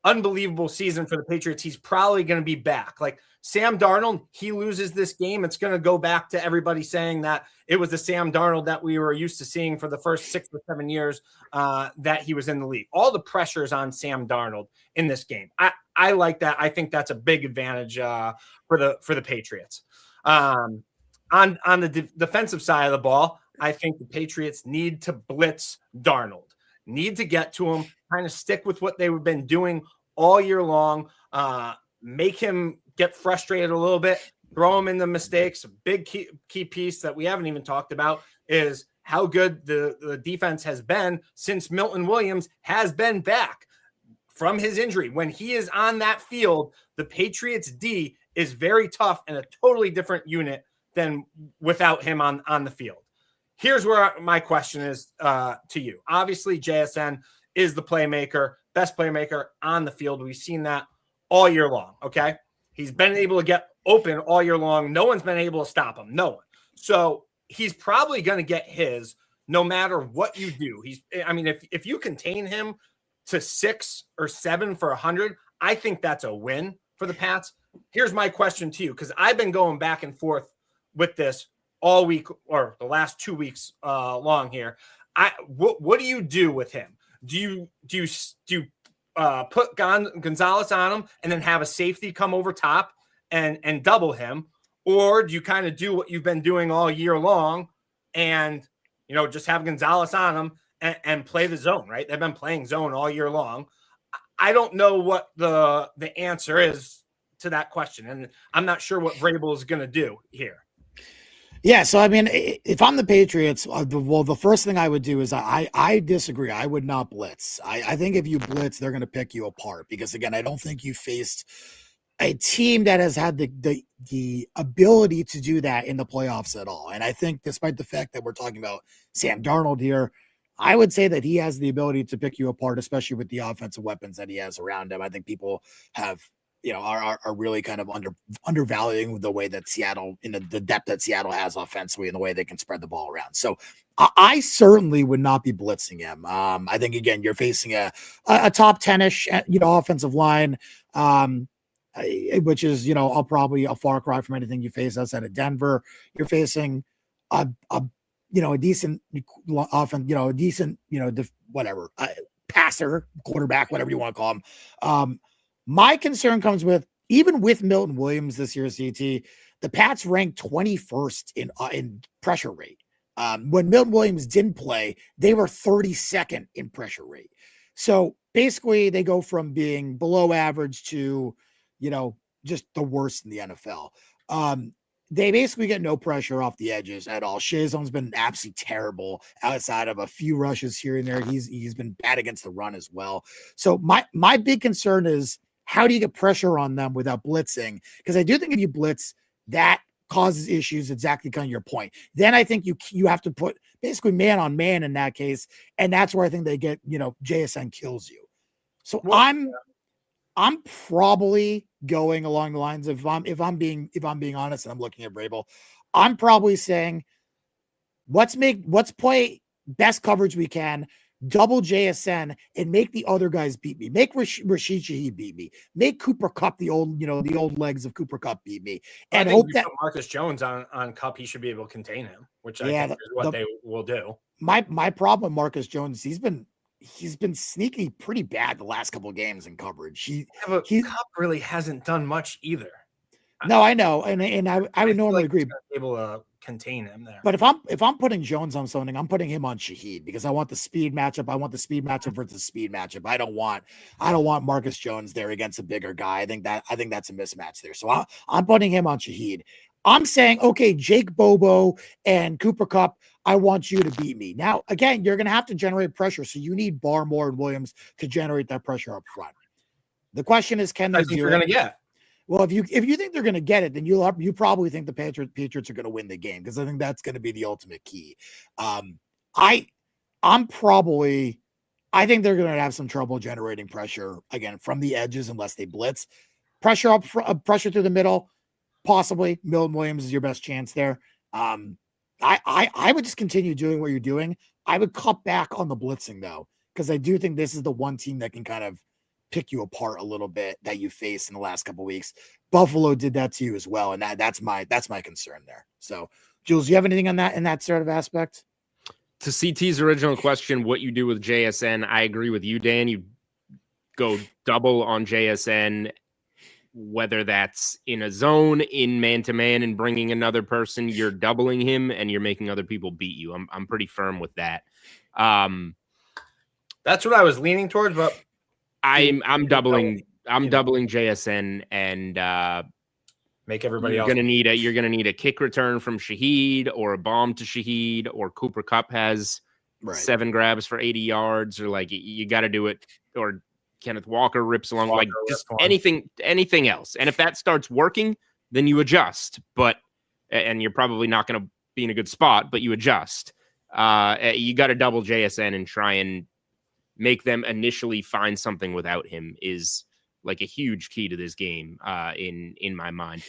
unbelievable season for the Patriots. He's probably going to be back. Like Sam Darnold, he loses this game, it's going to go back to everybody saying that it was the Sam Darnold that we were used to seeing for the first 6 or 7 years that he was in the league. All the pressure is on Sam Darnold in this game. I like that. I think that's a big advantage for the Patriots. On the defensive side of the ball, I think the Patriots need to blitz Darnold, need to get to him, kind of stick with what they've been doing all year long, make him get frustrated a little bit, throw him in the mistakes. A big key piece that we haven't even talked about is how good the defense has been since Milton Williams has been back from his injury. When he is on that field, the Patriots D is very tough and a totally different unit than without him on the field. Here's where my question is to you. Obviously, JSN is the best playmaker on the field. We've seen that all year long, okay? He's been able to get open all year long. No one's been able to stop him. No one. So he's probably going to get his no matter what you do. If you contain him to 6 or 7 for 100, I think that's a win for the Pats. Here's my question to you, because I've been going back and forth with this all week or the last 2 weeks long here. What do you do with him? Do you put Gonzalez on him and then have a safety come over top and double him? Or do you kind of do what you've been doing all year long and, just have Gonzalez on him and play the zone, right? They've been playing zone all year long. I don't know what the answer is to that question. And I'm not sure what Vrabel is going to do here. Yeah, so if I'm the Patriots, the first thing I would do is I disagree. I would not blitz. I think if you blitz, they're going to pick you apart because, again, I don't think you faced a team that has had the ability to do that in the playoffs at all. And I think despite the fact that we're talking about Sam Darnold here, I would say that he has the ability to pick you apart, especially with the offensive weapons that he has around him. I think people have are really kind of undervaluing the way that Seattle, the depth that Seattle has offensively and the way they can spread the ball around. So I certainly would not be blitzing him. I think, again, you're facing a top 10-ish, offensive line, which is, probably a far cry from anything you face outside of Denver. You're facing a decent offense, a decent, whatever, passer, quarterback, whatever you want to call him. My concern comes with, even with Milton Williams this year, CT, the Pats ranked 21st in pressure rate. When Milton Williams didn't play, they were 32nd in pressure rate. So basically they go from being below average to, just the worst in the NFL. They basically get no pressure off the edges at all. Shazon's been absolutely terrible outside of a few rushes here and there. He's been bad against the run as well. So my big concern is, how do you get pressure on them without blitzing? Because I do think if you blitz, that causes issues, exactly kind of your point. Then I think you have to put basically man on man in that case, and that's where I think they get, JSN kills you. So I'm probably going along the lines of, if I'm being honest and I'm looking at Vrabel, I'm probably saying let's play best coverage we can, double JSN, and make the other guys beat me. Make Rashid Shaheed beat me. Make Cooper Kupp, the old legs of Cooper Kupp beat me. And hope that Marcus Jones on Kupp, he should be able to contain him, which I think is what they will do. My problem with Marcus Jones, he's been sneaky pretty bad the last couple of games in coverage. Kupp really hasn't done much either. No, I know, and I would normally agree. Able to contain him there. But if I'm putting Jones on something, I'm putting him on Shaheed because I want the speed matchup. I want the speed matchup versus speed matchup. I don't want Marcus Jones there against a bigger guy. I think that's a mismatch there. So I'm putting him on Shaheed. I'm saying, okay, Jake Bobo and Cooper Kupp, I want you to beat me. Now, again, you're going to have to generate pressure. So you need Barmore and Williams to generate that pressure up front. The question is, can they do it? You're going to get. Well, if you think they're going to get it, then you probably think the Patriots are going to win the game because I think that's going to be the ultimate key. I think they're going to have some trouble generating pressure again from the edges unless they blitz. Pressure up front, pressure through the middle. Possibly Milton Williams is your best chance there. I would just continue doing what you're doing. I would cut back on the blitzing though, because I do think this is the one team that can kind of pick you apart a little bit that you faced in the last couple of weeks. Buffalo did that to you as well, and that's my concern there. So, Jules, you have anything on that in that sort of aspect? To CT's original question, what you do with JSN, I agree with you, Dan. You go double on JSN. Whether that's in a zone, in man-to-man, and bringing another person, you're doubling him and you're making other people beat you. I'm pretty firm with that. That's what I was leaning towards, but I'm doubling JSN and make everybody else. You're gonna need a kick return from Shaheed or a bomb to Shaheed or Cooper Kupp has 7 grabs for 80 yards or like you got to do it or Kenneth Walker rips along, like just anything else. And if that starts working, then you adjust. And you're probably not going to be in a good spot, but you adjust. You got to double JSN and try and make them initially find something without him is like a huge key to this game in my mind.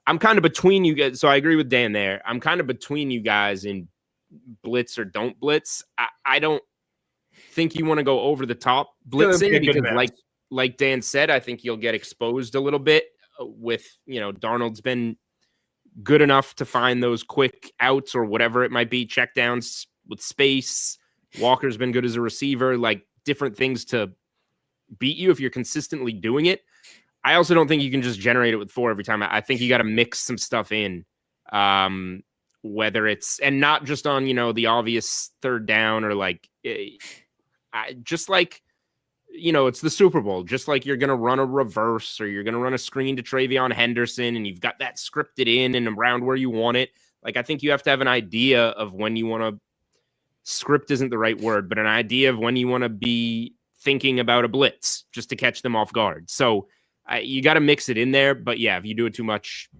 I'm kind of between you guys. So I agree with Dan there. I'm kind of between you guys in blitz or don't blitz. I don't think you want to go over the top blitzing because like Dan said, I think you'll get exposed a little bit with, Darnold's been good enough to find those quick outs or whatever it might be, check downs with space. Walker's been good as a receiver, like different things to beat you if you're consistently doing it. I also don't think you can just generate it with 4 every time. I think you got to mix some stuff in, whether it's, and not just on, the obvious third down or like, just like, it's the Super Bowl, just like you're going to run a reverse or you're going to run a screen to Travion Henderson and you've got that scripted in and around where you want it. Like, I think you have to have an idea of when you want to, script isn't the right word, but an idea of when you want to be thinking about a blitz just to catch them off guard. So you got to mix it in there. But yeah, if you do it too much,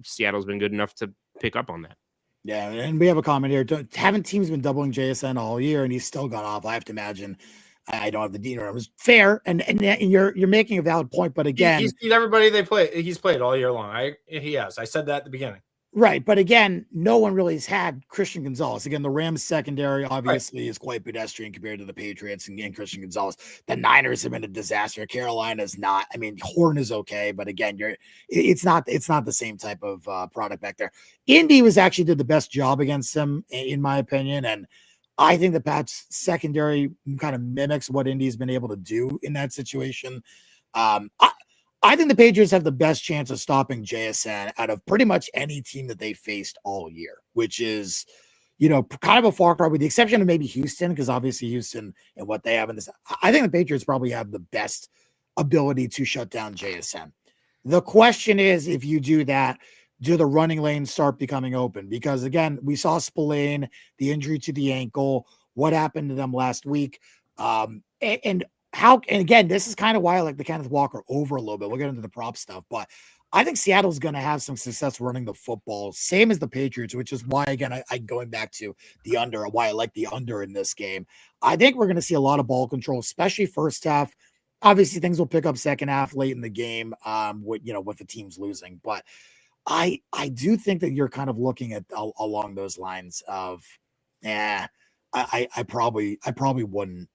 Seattle's been good enough to pick up on that. Yeah, and we have a comment here. Haven't teams been doubling JSN all year, and he's still gone off? I have to imagine. I don't have the Dean numbers. Fair, and you're making a valid point, but again, he's beat everybody he's played all year long. He has. I said that at the beginning. Right, but again, no one really has had Christian Gonzalez. Again, the Rams secondary obviously is quite pedestrian compared to the Patriots and Christian Gonzalez. The Niners have been a disaster. Carolina's not. I mean, Horn is okay, but again, it's not the same type of product back there. Indy actually did the best job against them, in my opinion, and I think the Pats secondary kind of mimics what Indy's been able to do in that situation. I think the Patriots have the best chance of stopping JSN out of pretty much any team that they faced all year, which is, kind of a far cry with the exception of maybe Houston, because obviously Houston and what they have in this. I think the Patriots probably have the best ability to shut down JSN. The question is, if you do that, do the running lanes start becoming open? Because again, we saw Spillane, the injury to the ankle, what happened to them last week. And again, this is kind of why I like the Kenneth Walker over a little bit. We'll get into the prop stuff, but I think Seattle's going to have some success running the football, same as the Patriots, which is why, again, I going back to the under, why I like the under in this game. I think we're going to see a lot of ball control, especially first half. Obviously, things will pick up second half late in the game, with the teams losing. But I do think that you're kind of looking at along those lines of, I probably wouldn't.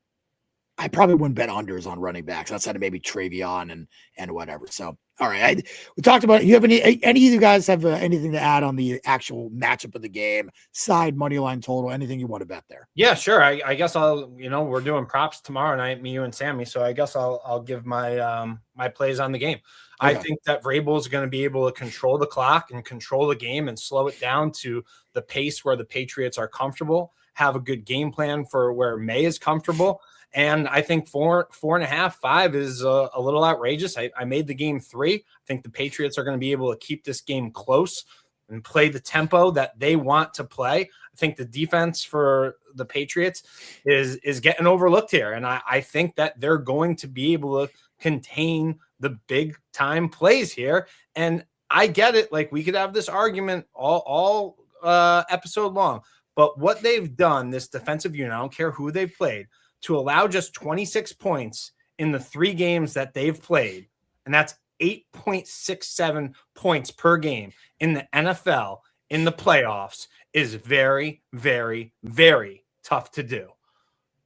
I probably wouldn't bet unders on running backs outside of maybe Travion and whatever. So, all right. We talked about it. You have any of you guys have anything to add on the actual matchup of the game, side, money line total, anything you want to bet there? Yeah, sure. I guess I'll, we're doing props tomorrow night, me, you, and Sammy. So I guess I'll give my my plays on the game. Okay. I think that Vrabel is going to be able to control the clock and control the game and slow it down to the pace where the Patriots are comfortable, have a good game plan for where Maye is comfortable. And I think 4.5, 5 is a little outrageous. I made the game 3. I think the Patriots are going to be able to keep this game close and play the tempo that they want to play. I think the defense for the Patriots is getting overlooked here. And I think that they're going to be able to contain the big time plays here. And I get it. Like, we could have this argument all episode long, but what they've done, this defensive unit, I don't care who they've played, to allow just 26 points in the 3 games that they've played, and that's 8.67 points per game in the NFL in the playoffs, is very, very, very tough to do.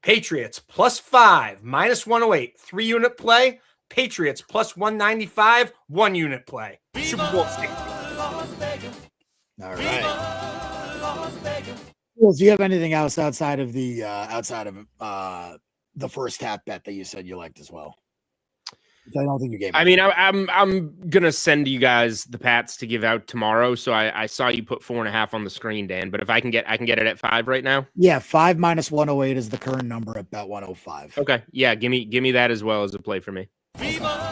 Patriots +5, -108, 3-unit play. Patriots +195, 1-unit play. Super Bowl 60. All right. Well, do you have anything else outside of the first half bet that you said you liked as well? I don't think you gave. I mean, I'm gonna send you guys the Pats to give out tomorrow. So I saw you put 4.5 on the screen, Dan. But if I can get it at 5 right now. Yeah, 5 -108 is the current number at bet 105. Okay, yeah, give me that as well as a play for me. Viva!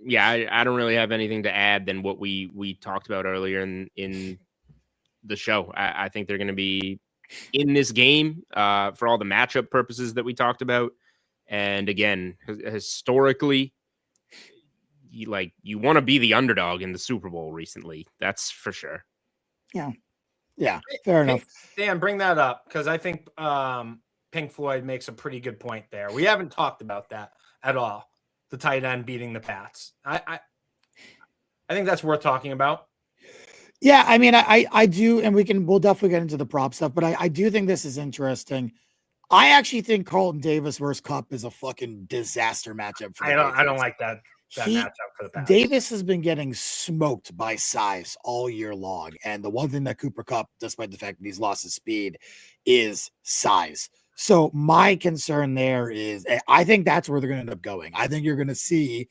Yeah, I don't really have anything to add than what we talked about earlier in the show. I think they're going to be in this game for all the matchup purposes that we talked about. And again, historically, you want to be the underdog in the Super Bowl recently. That's for sure. Yeah, fair enough. Dan, bring that up because I think Pink Floyd makes a pretty good point there. We haven't talked about that at all. The tight end beating the Pats. I think that's worth talking about. Yeah, I mean, I do, and we'll definitely get into the prop stuff, but I do think this is interesting. I actually think Carlton Davis versus Kupp is a fucking disaster matchup for the I don't like that matchup for the Pats. Davis has been getting smoked by size all year long, and the one thing that Cooper Kupp, despite the fact that he's lost his speed, is size. So my concern there is, I think that's where they're going to end up going. I think you're going to see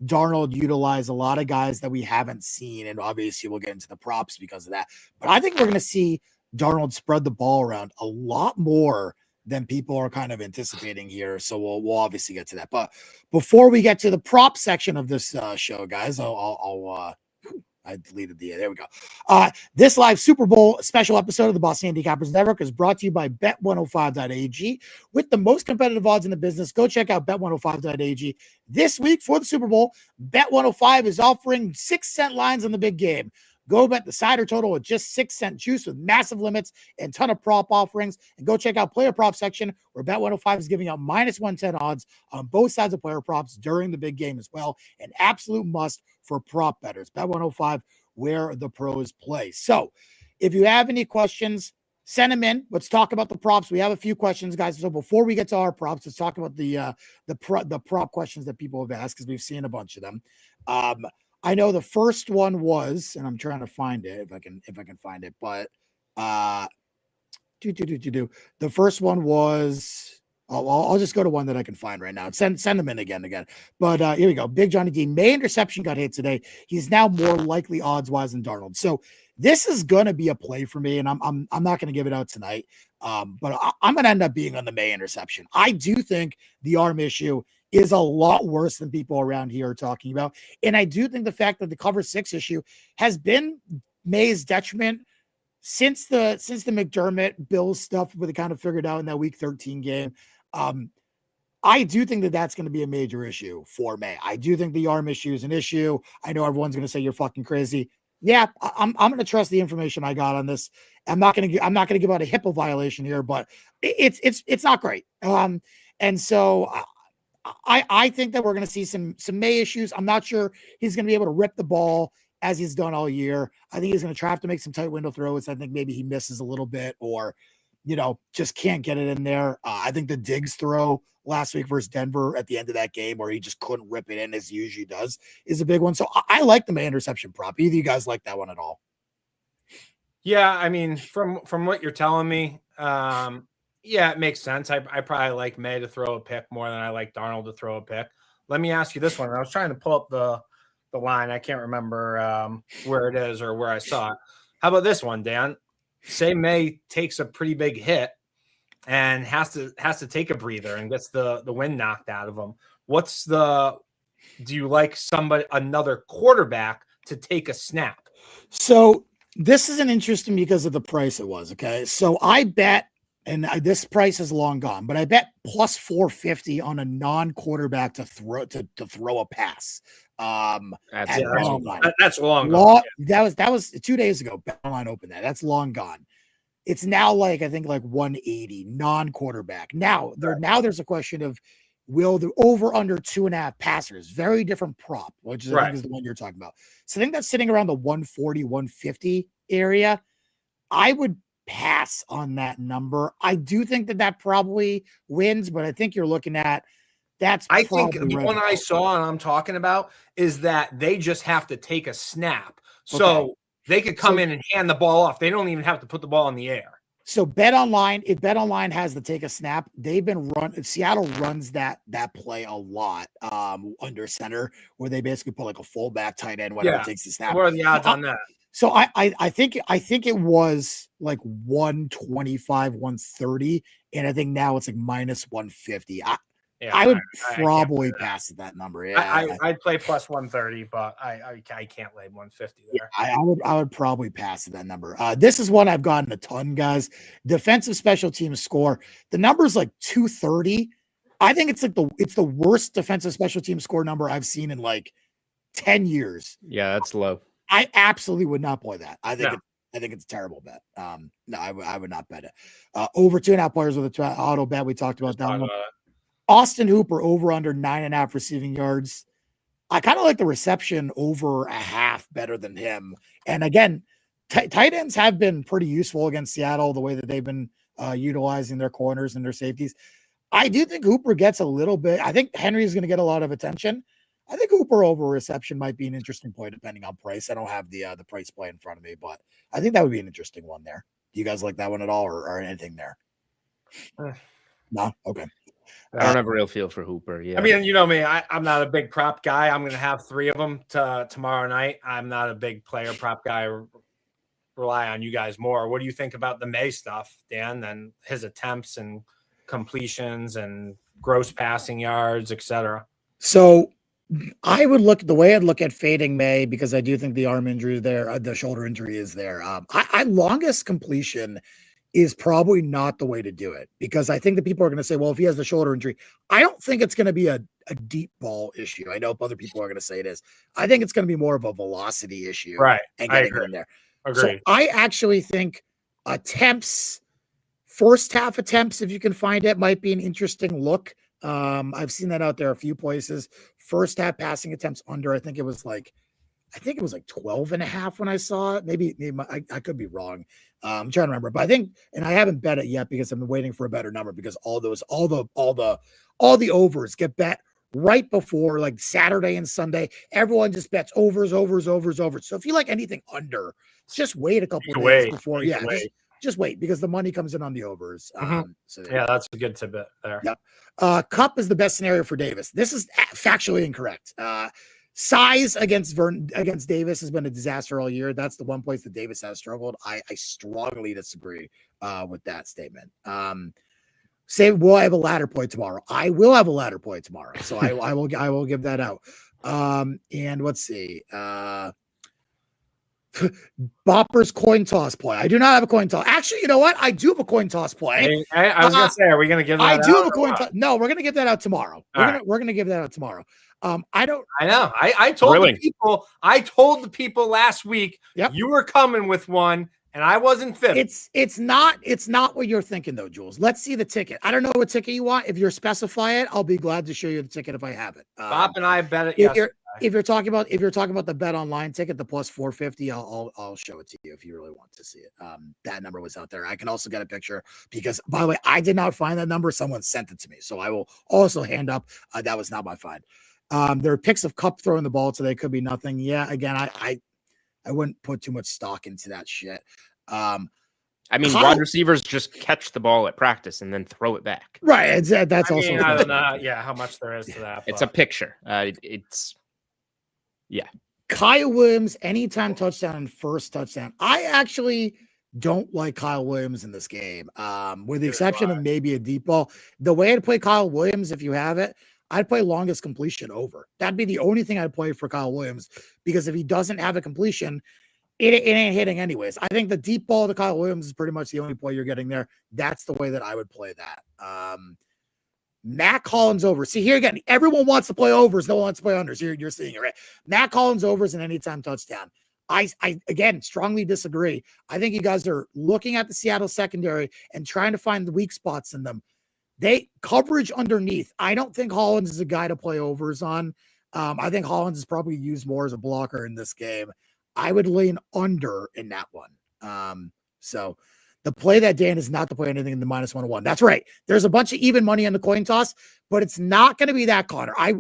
Darnold utilize a lot of guys that we haven't seen, and obviously we'll get into the props because of that. But I think we're going to see Darnold spread the ball around a lot more than people are kind of anticipating here. So we'll obviously get to that. But before we get to the prop section of this show, guys, I deleted there we go. This live Super Bowl special episode of the Boston Handicappers Network is brought to you by Bet105.ag. With the most competitive odds in the business, go check out Bet105.ag. This week for the Super Bowl, Bet105 is offering 6-cent lines on the big game. Go bet the side or total with just 6-cent juice with massive limits and ton of prop offerings. And go check out player prop section where Bet105 is giving out -110 odds on both sides of player props during the big game as well. An absolute must for prop bettors. Bet105, where the pros play. So if you have any questions, send them in. Let's talk about the props. We have a few questions, guys. So before we get to our props, let's talk about the prop questions that people have asked because we've seen a bunch of them. I know the first one was, and I'm trying to find it if I can find it, but the first one was, I'll just go to one that I can find right now. Send them in again. But here we go. Big Johnny D. Maye interception got hit today. He's now more likely odds wise than Darnold. So this is gonna be a play for me, and I'm not gonna give it out tonight. But I'm gonna end up being on the Maye interception. I do think the arm issue is a lot worse than people around here are talking about. And I do think the fact that the cover 6 issue has been Maye's detriment since the McDermott Bills stuff where they kind of figured out in that week 13 game. I do think that that's going to be a major issue for Maye. I do think the arm issue is an issue. I know everyone's going to say you're fucking crazy. Yeah, I'm going to trust the information I got on this. I'm not going to give out a HIPAA violation here, but it's not great. And so I think that we're going to see some Maye issues. I'm not sure he's going to be able to rip the ball as he's done all year. I think he's going to try to make some tight window throws. I think maybe he misses a little bit, or just can't get it in there. I think the Diggs throw last week versus Denver at the end of that game where he just couldn't rip it in as he usually does is a big one. So I like the Maye interception prop. Either you guys like that one at all? Yeah, I mean, from what you're telling me, yeah, it makes sense. I probably like Maye to throw a pick more than I like Darnold to throw a pick. Let me ask you this one. I was trying to pull up the line. I can't remember where it is or where I saw it. How about this one, Dan? Say Maye takes a pretty big hit and has to take a breather and gets the wind knocked out of him. Do you like another quarterback to take a snap? So this is an interesting because of the price it was. Okay. So I bet, and this price is long gone, but I bet plus 450 on a non-quarterback to throw a pass. That's long gone. That was 2 days ago. BetOnline opened that. That's long gone. It's now I think 180 non-quarterback. Now there's a question of will the over under 2.5 passers, very different prop, which is I think is the one you're talking about. So I think that's sitting around the 140, 150 area. I would pass on that number. I do think that probably wins, but I think you're looking at I think the one I saw and I'm talking about is that they just have to take a snap. So they could come in and hand the ball off. They don't even have to put the ball in the air. So BetOnline, if BetOnline has to take a snap, Seattle runs that play a lot under center where they basically put a fullback, tight end, whatever takes the snap. What are the odds on that? So I think it was 125, 130, and I think now it's minus 150. I would probably pass at that number. Yeah, I'd play plus 130, but I can't lay 150 there. I would probably pass at that number. This is one I've gotten a ton, guys. Defensive special teams score. The number is 230. I think it's it's the worst defensive special team score number I've seen in 10 years. Yeah, that's low. I absolutely would not play that. I think it's a terrible bet. No, I would not bet it. Over 2.5 players with a auto bet. We talked about that one. Austin Hooper over under 9.5 receiving yards. I kind of like the reception over a half better than him. And again, tight ends have been pretty useful against Seattle, the way that they've been utilizing their corners and their safeties. I do think Hooper gets a little bit. I think Henry is going to get a lot of attention. I think Hooper over reception might be an interesting play depending on price. I don't have the price play in front of me, but I think that would be an interesting one there. Do you guys like that one at all or anything there? No? Okay. I don't have a real feel for Hooper. Yeah. I mean, you know me, I'm not a big prop guy. I'm going to have 3 of them tomorrow night. I'm not a big player prop guy. I rely on you guys more. What do you think about the Maye stuff, Dan, and his attempts and completions and gross passing yards, etc.? So I would I'd look at fading Maye because I do think the arm injury is there, the shoulder injury is there. Longest completion is probably not the way to do it because I think that people are going to say, well, if he has the shoulder injury, I don't think it's going to be a deep ball issue. I know other people are going to say it is. I think it's going to be more of a velocity issue. Right. And getting it in there. Agreed. So I actually think first half attempts, if you can find it, might be an interesting look. I've seen that out there a few places. First half passing attempts under, I think it was 12.5 when I saw it. Maybe I could be wrong. I'm trying to remember, but I think, and I haven't bet it yet because I've been waiting for a better number because all the overs get bet right before Saturday and Sunday. Everyone just bets overs. So if you like anything under, just wait a couple of days before. Yeah. Just wait because the money comes in on the overs. So that's a good tidbit there. Yep. Cup is the best scenario for Davis. This is factually incorrect. Size against Davis has been a disaster all year. That's the one place that Davis has struggled. I strongly disagree with that statement. Say will I have a ladder play tomorrow? I will have a ladder play tomorrow. So I will give that out. And let's see. Bopper's coin toss play. I do not have a coin toss. Actually, you know what? I do have a coin toss play. I was gonna say, are we gonna give that out? I do have a coin toss. No, we're gonna give that out tomorrow. We're gonna give that out tomorrow. I know. I told the people last week you were coming with one and I wasn't fit. It's not what you're thinking though, Jules. Let's see the ticket. I don't know what ticket you want. If you're specify it, I'll be glad to show you the ticket if I have it. Bob and I bet it. if you're talking about the bet online ticket, the plus 450, I'll show it to you if you really want to see it. That number was out there. I can also get a picture because, by the way, I did not find that number. Someone sent it to me, so I will also hand up. That was not my find. There are pics of Cup throwing the ball today. Could be nothing. Yeah, again, I wouldn't put too much stock into that shit. I mean, wide receivers just catch the ball at practice and then throw it back. Right. That's also. I don't know. Yeah, how much there is to that. It's a picture. Yeah. Kyle Williams, anytime touchdown and first touchdown. I actually don't like Kyle Williams in this game, with the exception of maybe a deep ball. The way I'd play Kyle Williams, if you have it, I'd play longest completion over. That'd be the only thing I'd play for Kyle Williams, because if he doesn't have a completion, it ain't hitting anyways. I think the deep ball to Kyle Williams is pretty much the only play you're getting there. That's the way that I would play that. Matt Collins over. See, here again, everyone wants to play overs. No one wants to play unders. You're seeing it, right? Matt Collins overs an anytime touchdown. I again strongly disagree. I think you guys are looking at the Seattle secondary and trying to find the weak spots in them. They coverage underneath. I don't think Hollins is a guy to play overs on. I think Hollins is probably used more as a blocker in this game. I would lean under in that one. So the play that Dan is not to play anything in the -101. That's right. There's a bunch of even money on the coin toss, but it's not going to be that, Connor. I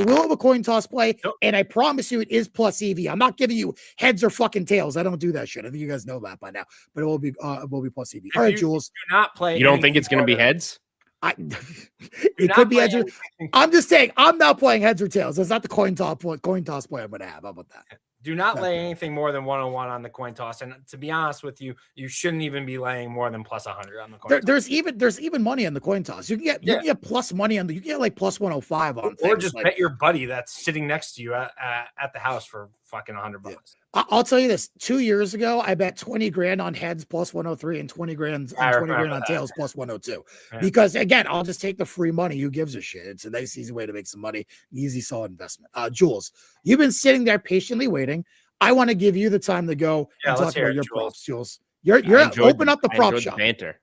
will have a coin toss play, and I promise you it is plus EV. I'm not giving you heads or fucking tails. I don't do that shit. I think you guys know that by now, but it will be plus EV. All right, Jules. Do not play. You don't think it's going to be heads? It could be heads. I'm just saying I'm not playing heads or tails. That's not the coin toss play I'm going to have. How about that? Do not lay anything more than 101 on the coin toss. And to be honest with you, you shouldn't even be laying more than plus 100 on the coin toss. There's even money on the coin toss. You can get plus money on you can get like plus 105 on or just bet your buddy that's sitting next to you at the house for fucking $100. Yeah. I'll tell you this. 2 years ago, I bet 20 grand on heads plus 103 and 20 grand on tails plus 102. Yeah. Because again, I'll just take the free money. Who gives a shit? It's a nice, easy way to make some money. Easy, solid investment. Jules, you've been sitting there patiently waiting. I want to give you the time to go and talk about your props, Jules. You're open up the prop shop. Banter.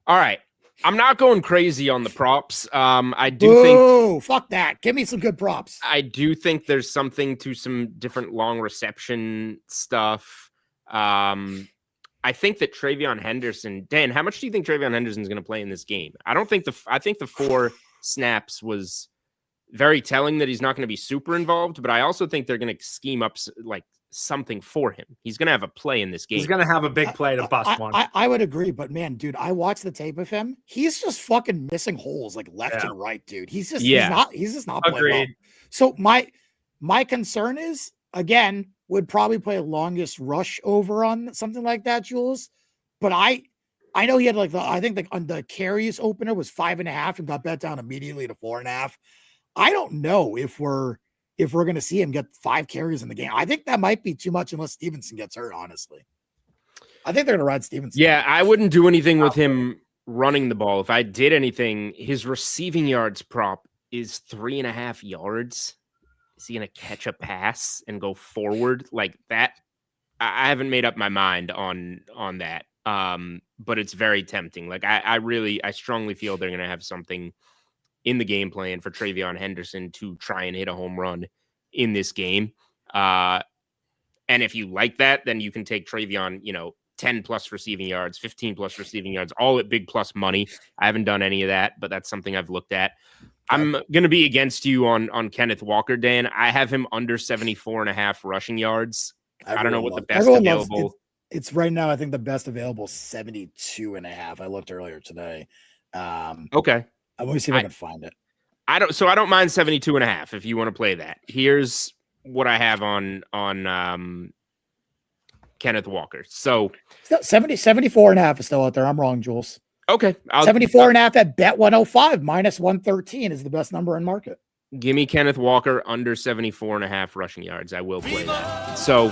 All right. I'm not going crazy on the props. I do think. Fuck that. Give me some good props. I do think there's something to some different long reception stuff. I think that Travion Henderson. Dan, how much do you think Travion Henderson is going to play in this game? I think the 4 snaps was very telling that he's not going to be super involved, but I also think they're going to scheme up like something for him. He's going to have a play in this game. He's going to have a big play to bust one. I would agree, but man, dude, I watched the tape of him. He's just fucking missing holes like left and right, dude. He's just not playing well. So my concern is, again, would probably play longest rush over on something like that, Jules. But I know he had I think on the carries opener was 5.5 and got bet down immediately to 4.5. I don't know if we're going to see him get 5 carries in the game. I think that might be too much unless Stevenson gets hurt, honestly. I think they're going to ride Stevenson. Yeah, I wouldn't do anything with him running the ball. If I did anything, his receiving yards prop is 3.5 yards. Is he going to catch a pass and go forward like that? I haven't made up my mind on that. But it's very tempting. Like I strongly feel they're going to have something in the game plan for Travion Henderson to try and hit a home run in this game. And if you like that, then you can take Travion, 10 plus receiving yards, 15 plus receiving yards, all at big plus money. I haven't done any of that, but that's something I've looked at. I'm going to be against you on Kenneth Walker, Dan. I have him under 74.5 rushing yards. I don't know what the best available. It's right now, I think the best available 72.5. I looked earlier today. Okay. Let me see if I can find it. I don't mind 72.5 if you want to play that. Here's what I have on Kenneth Walker. So 74.5 is still out there. I'm wrong, Jules. Okay. 74.5 at bet 105 -113 is the best number in market. Give me Kenneth Walker under 74.5 rushing yards. I will play that. So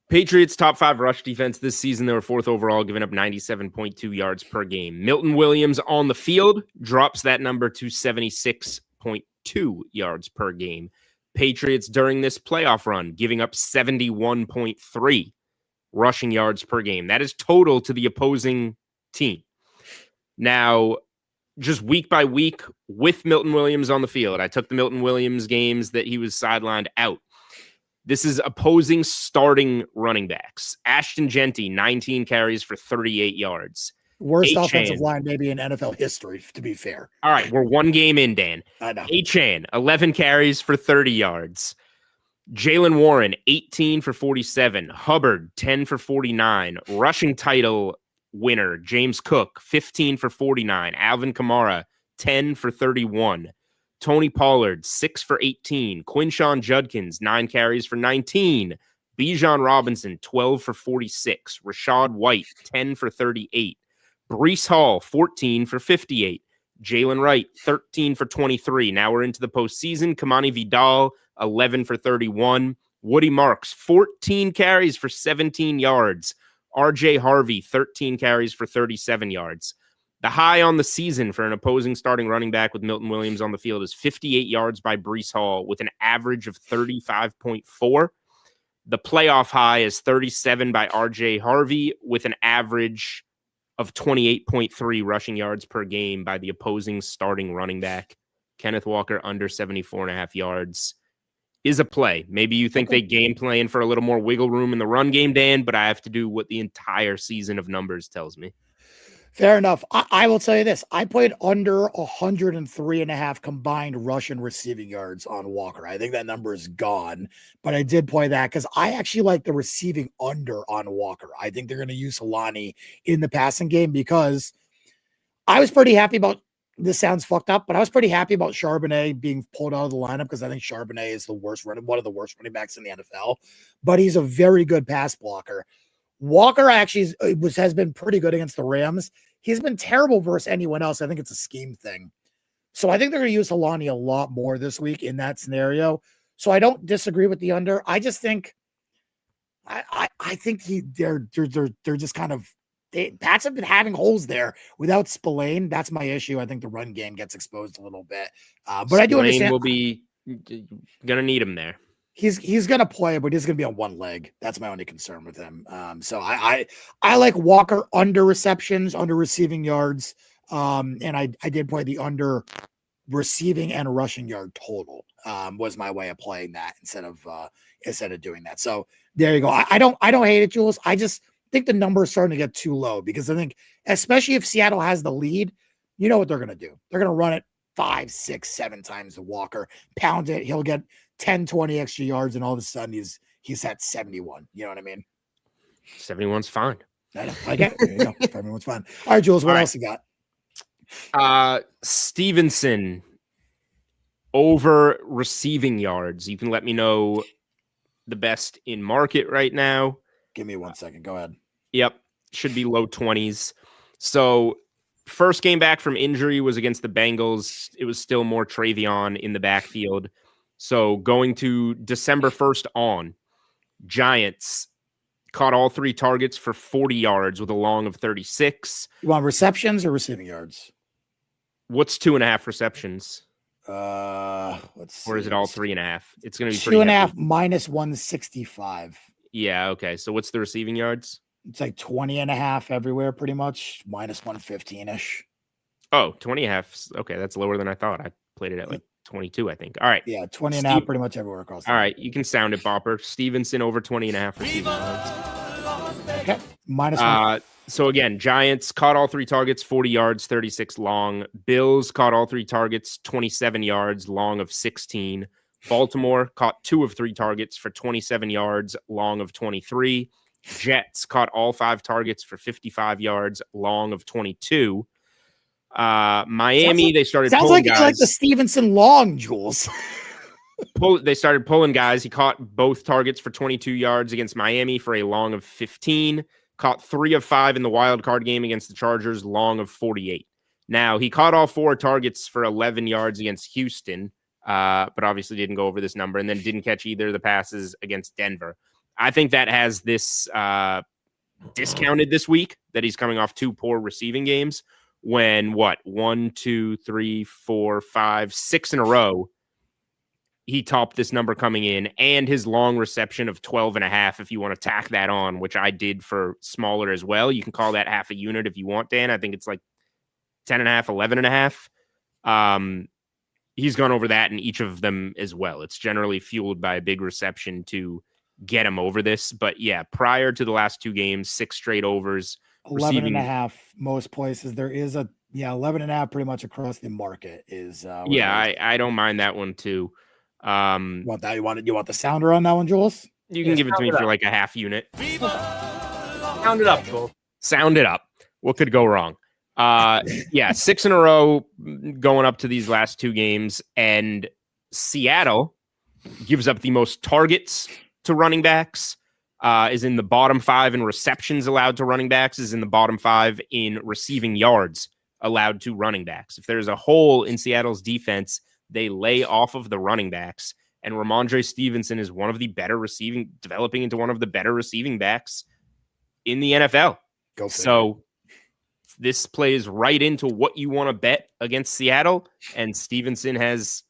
Patriots top 5 rush defense this season. They were 4th overall, giving up 97.2 yards per game. Milton Williams on the field drops that number to 76.2 yards per game. Patriots during this playoff run, giving up 71.3 rushing yards per game. That is total to the opposing team. Now, just week by week with Milton Williams on the field. I took the Milton Williams games that he was sidelined out. This is opposing starting running backs. Ashton Genty, 19 carries for 38 yards. Worst offensive line maybe in NFL history, to be fair. All right, we're one game in, Dan. I know. Achane, 11 carries for 30 yards. Jalen Warren, 18 for 47. Hubbard, 10 for 49. Rushing title winner, James Cook, 15 for 49. Alvin Kamara, 10 for 31. Tony Pollard, 6 for 18. Quinshon Judkins, 9 carries for 19. Bijan Robinson, 12 for 46. Rashad White, 10 for 38. Breece Hall, 14 for 58. Jalen Wright, 13 for 23. Now we're into the postseason. Kamani Vidal, 11 for 31. Woody Marks, 14 carries for 17 yards. RJ Harvey, 13 carries for 37 yards. The high on the season for an opposing starting running back with Milton Williams on the field is 58 yards by Breece Hall with an average of 35.4. The playoff high is 37 by RJ Harvey with an average of 28.3 rushing yards per game by the opposing starting running back. Kenneth Walker under 74.5 yards is a play. Maybe you think they game plan for a little more wiggle room in the run game, Dan, but I have to do what the entire season of numbers tells me. Fair enough. I will tell you this. I played under 103.5 combined rushing receiving yards on Walker. I think that number is gone, but I did play that because I actually like the receiving under on Walker. I think they're going to use Helani in the passing game because I was pretty happy about, this sounds fucked up, but I was pretty happy about Charbonnet being pulled out of the lineup because I think Charbonnet is one of the worst running backs in the NFL, but he's a very good pass blocker. Walker actually has been pretty good against the Rams. He's been terrible versus anyone else. I think it's a scheme thing. So I think they're going to use Helani a lot more this week in that scenario. So I don't disagree with the under. I just think I think they're just kind of Pats have been having holes there without Spillane. That's my issue. I think the run game gets exposed a little bit. But Spillane, I do understand. Will be going to need him there. He's going to play, but he's going to be on one leg. That's my only concern with him. So I like Walker under receptions, under receiving yards. And I did play the under receiving and rushing yard total was my way of playing that instead of doing that. So there you go. I don't hate it, Jules. I just think the number is starting to get too low because I think, especially if Seattle has the lead, you know what they're going to do. They're going to run it 5, 6, 7 times to Walker, pound it. He'll get 10, 20 extra yards, and all of a sudden he's at 71. You know what I mean? 71's fine. I get it. There you go. 71's fine. All right, Jules, what else you got? Stevenson over receiving yards. You can let me know the best in market right now. Give me 1 second. Go ahead. Yep. Should be low 20s. So first game back from injury was against the Bengals. It was still more Travion in the backfield. So going to December 1st on, Giants caught all 3 targets for 40 yards with a long of 36. You want receptions or receiving yards? What's 2.5 receptions? Let's see. Or is it all 3.5? It's going to be 2.5 minus 165. Yeah, okay. So what's the receiving yards? It's like 20.5 everywhere, pretty much. Minus 115-ish. Oh, 20.5. Okay, that's lower than I thought. I played it at like 22, I think. All right. Yeah, 20.5 pretty much everywhere across the All right, you can sound it, Bopper. Stevenson over 20.5 receiving yards. Okay. Minus 1. So again, Giants caught all 3 targets, 40 yards, 36 long. Bills caught all 3 targets, 27 yards, long of 16. Baltimore caught 2 of 3 targets for 27 yards, long of 23. Jets caught all 5 targets for 55 yards, long of 22. Miami, they started sounds pulling like guys. It's like the Stevenson long, Jules. They started pulling guys. He caught both targets for 22 yards against Miami for a long of 15. Caught 3 of 5 in the wild card game against the Chargers, long of 48. Now, he caught all 4 targets for 11 yards against Houston, but obviously didn't go over this number, and then didn't catch either of the passes against Denver. I think that has this discounted this week, that he's coming off 2 poor receiving games when, 1, 2, 3, 4, 5, 6 in a row, he topped this number coming in, and his long reception of 12.5, if you want to tack that on, which I did for smaller as well. You can call that half a unit if you want, Dan. I think it's like 10.5, 11.5. He's gone over that in each of them as well. It's generally fueled by a big reception to get him over this. But yeah, prior to the last 2 games, 6 straight overs. 11.5 most places. There is 11.5 pretty much across the market is. I don't mind that one too. Want that? You want the sounder on that one, Jules? You can give it to me for like a half unit. Sound it up, Jules. Sound it up. What could go wrong? 6 in a row going up to these last 2 games, and Seattle gives up the most targets to running backs, is in the bottom 5 in receptions allowed to running backs, is in the bottom 5 in receiving yards allowed to running backs. If there's a hole in Seattle's defense, they lay off of the running backs, and Ramondre Stevenson is one of the better developing into one of the better receiving backs in the NFL. So this plays right into what you want to bet against Seattle, and Stevenson has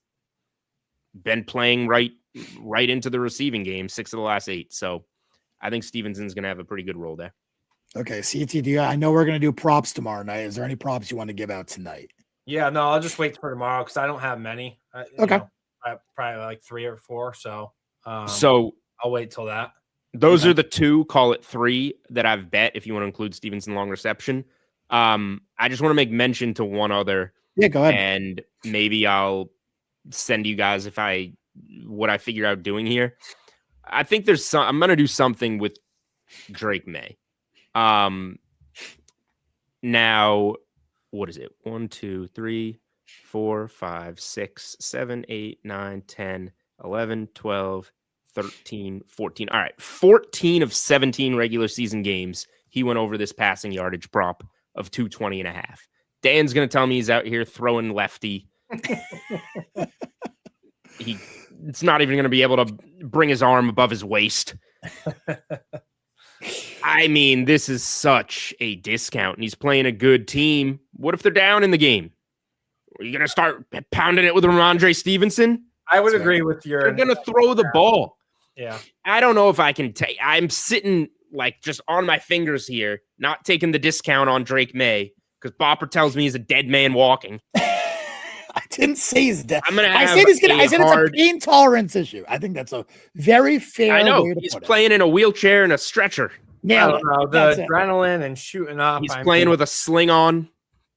been playing right into the receiving game 6 of the last 8. So I think Stevenson's going to have a pretty good role there. Okay, CT, I know we're going to do props tomorrow night. Is there any props you want to give out tonight? Yeah, no, I'll just wait for tomorrow because I don't have many. Okay. Probably like 3 or 4. So I'll wait till that. Those are the 2, call it 3, that I've bet if you want to include Stevenson long reception. I just want to make mention to one other. Yeah, go ahead. And maybe I'll send you guys what I figure out doing here. I think I'm going to do something with Drake Maye. Now, what is it? 1, 2, 3, 4, 5, 6, 7, 8, 9, 10, 11, 12, 13, 14. All right. 14 of 17 regular season games, he went over this passing yardage prop of 220.5. Dan's going to tell me he's out here throwing lefty. It's not even going to be able to bring his arm above his waist. I mean, this is such a discount, and he's playing a good team. What if they're down in the game? Are you going to start pounding it with Ramondre Stevenson? I would agree with your... They're going to throw the ball. Yeah. I don't know if I can take... I'm sitting like just on my fingers here, not taking the discount on Drake Maye, because Bopper tells me he's a dead man walking. I didn't say he's dead. I said it's a pain tolerance issue. I think that's a very fair way to put he's playing in a wheelchair and a stretcher. Yeah, I don't know. The adrenaline and shooting up. He's playing with a sling on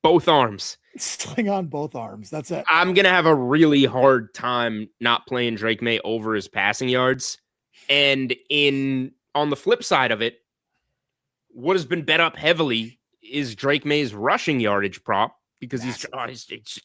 both arms. Sling on both arms. That's it. I'm going to have a really hard time not playing Drake Maye over his passing yards. And on the flip side of it, what has been bet up heavily is Drake Maye's rushing yardage prop, because he just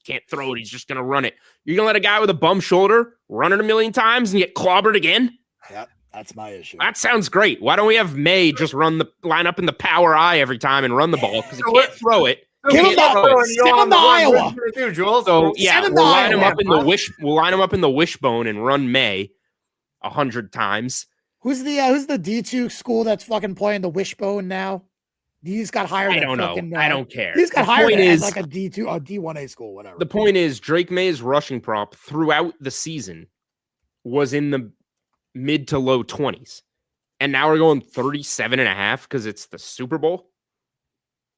can't throw it. He's just going to run it. You're going to let a guy with a bum shoulder run it a million times and get clobbered again? Yep, that's my issue. That sounds great. Why don't we have Maye just line up in the power eye every time and run the ball, because he can't throw it. Send him to Iowa. So yeah, we'll line him up in the wishbone and run Maye 100 times. Who's the D2 school that's fucking playing the wishbone now? He's got hired. I don't know. I don't care. He's got hired as like a D2, a D1A school, whatever. The point is, Drake Maye's rushing prop throughout the season was in the mid to low 20s. And now we're going 37.5 because it's the Super Bowl.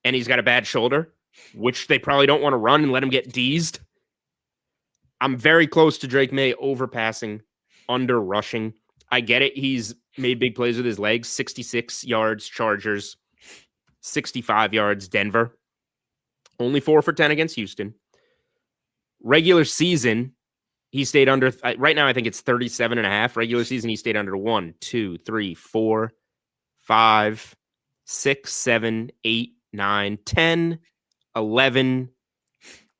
And he's got a bad shoulder, which they probably don't want to run and let him get D'd. I'm very close to Drake Maye overpassing, under rushing. I get it. He's made big plays with his legs. 66 yards, Chargers. 65 yards, Denver. Only 4 for 10 against Houston. Regular season, he stayed under, right now I think it's 37.5. Regular season, he stayed under 1, 2, 3, 4, 5, 6, 7, 8, 9, 10, 11,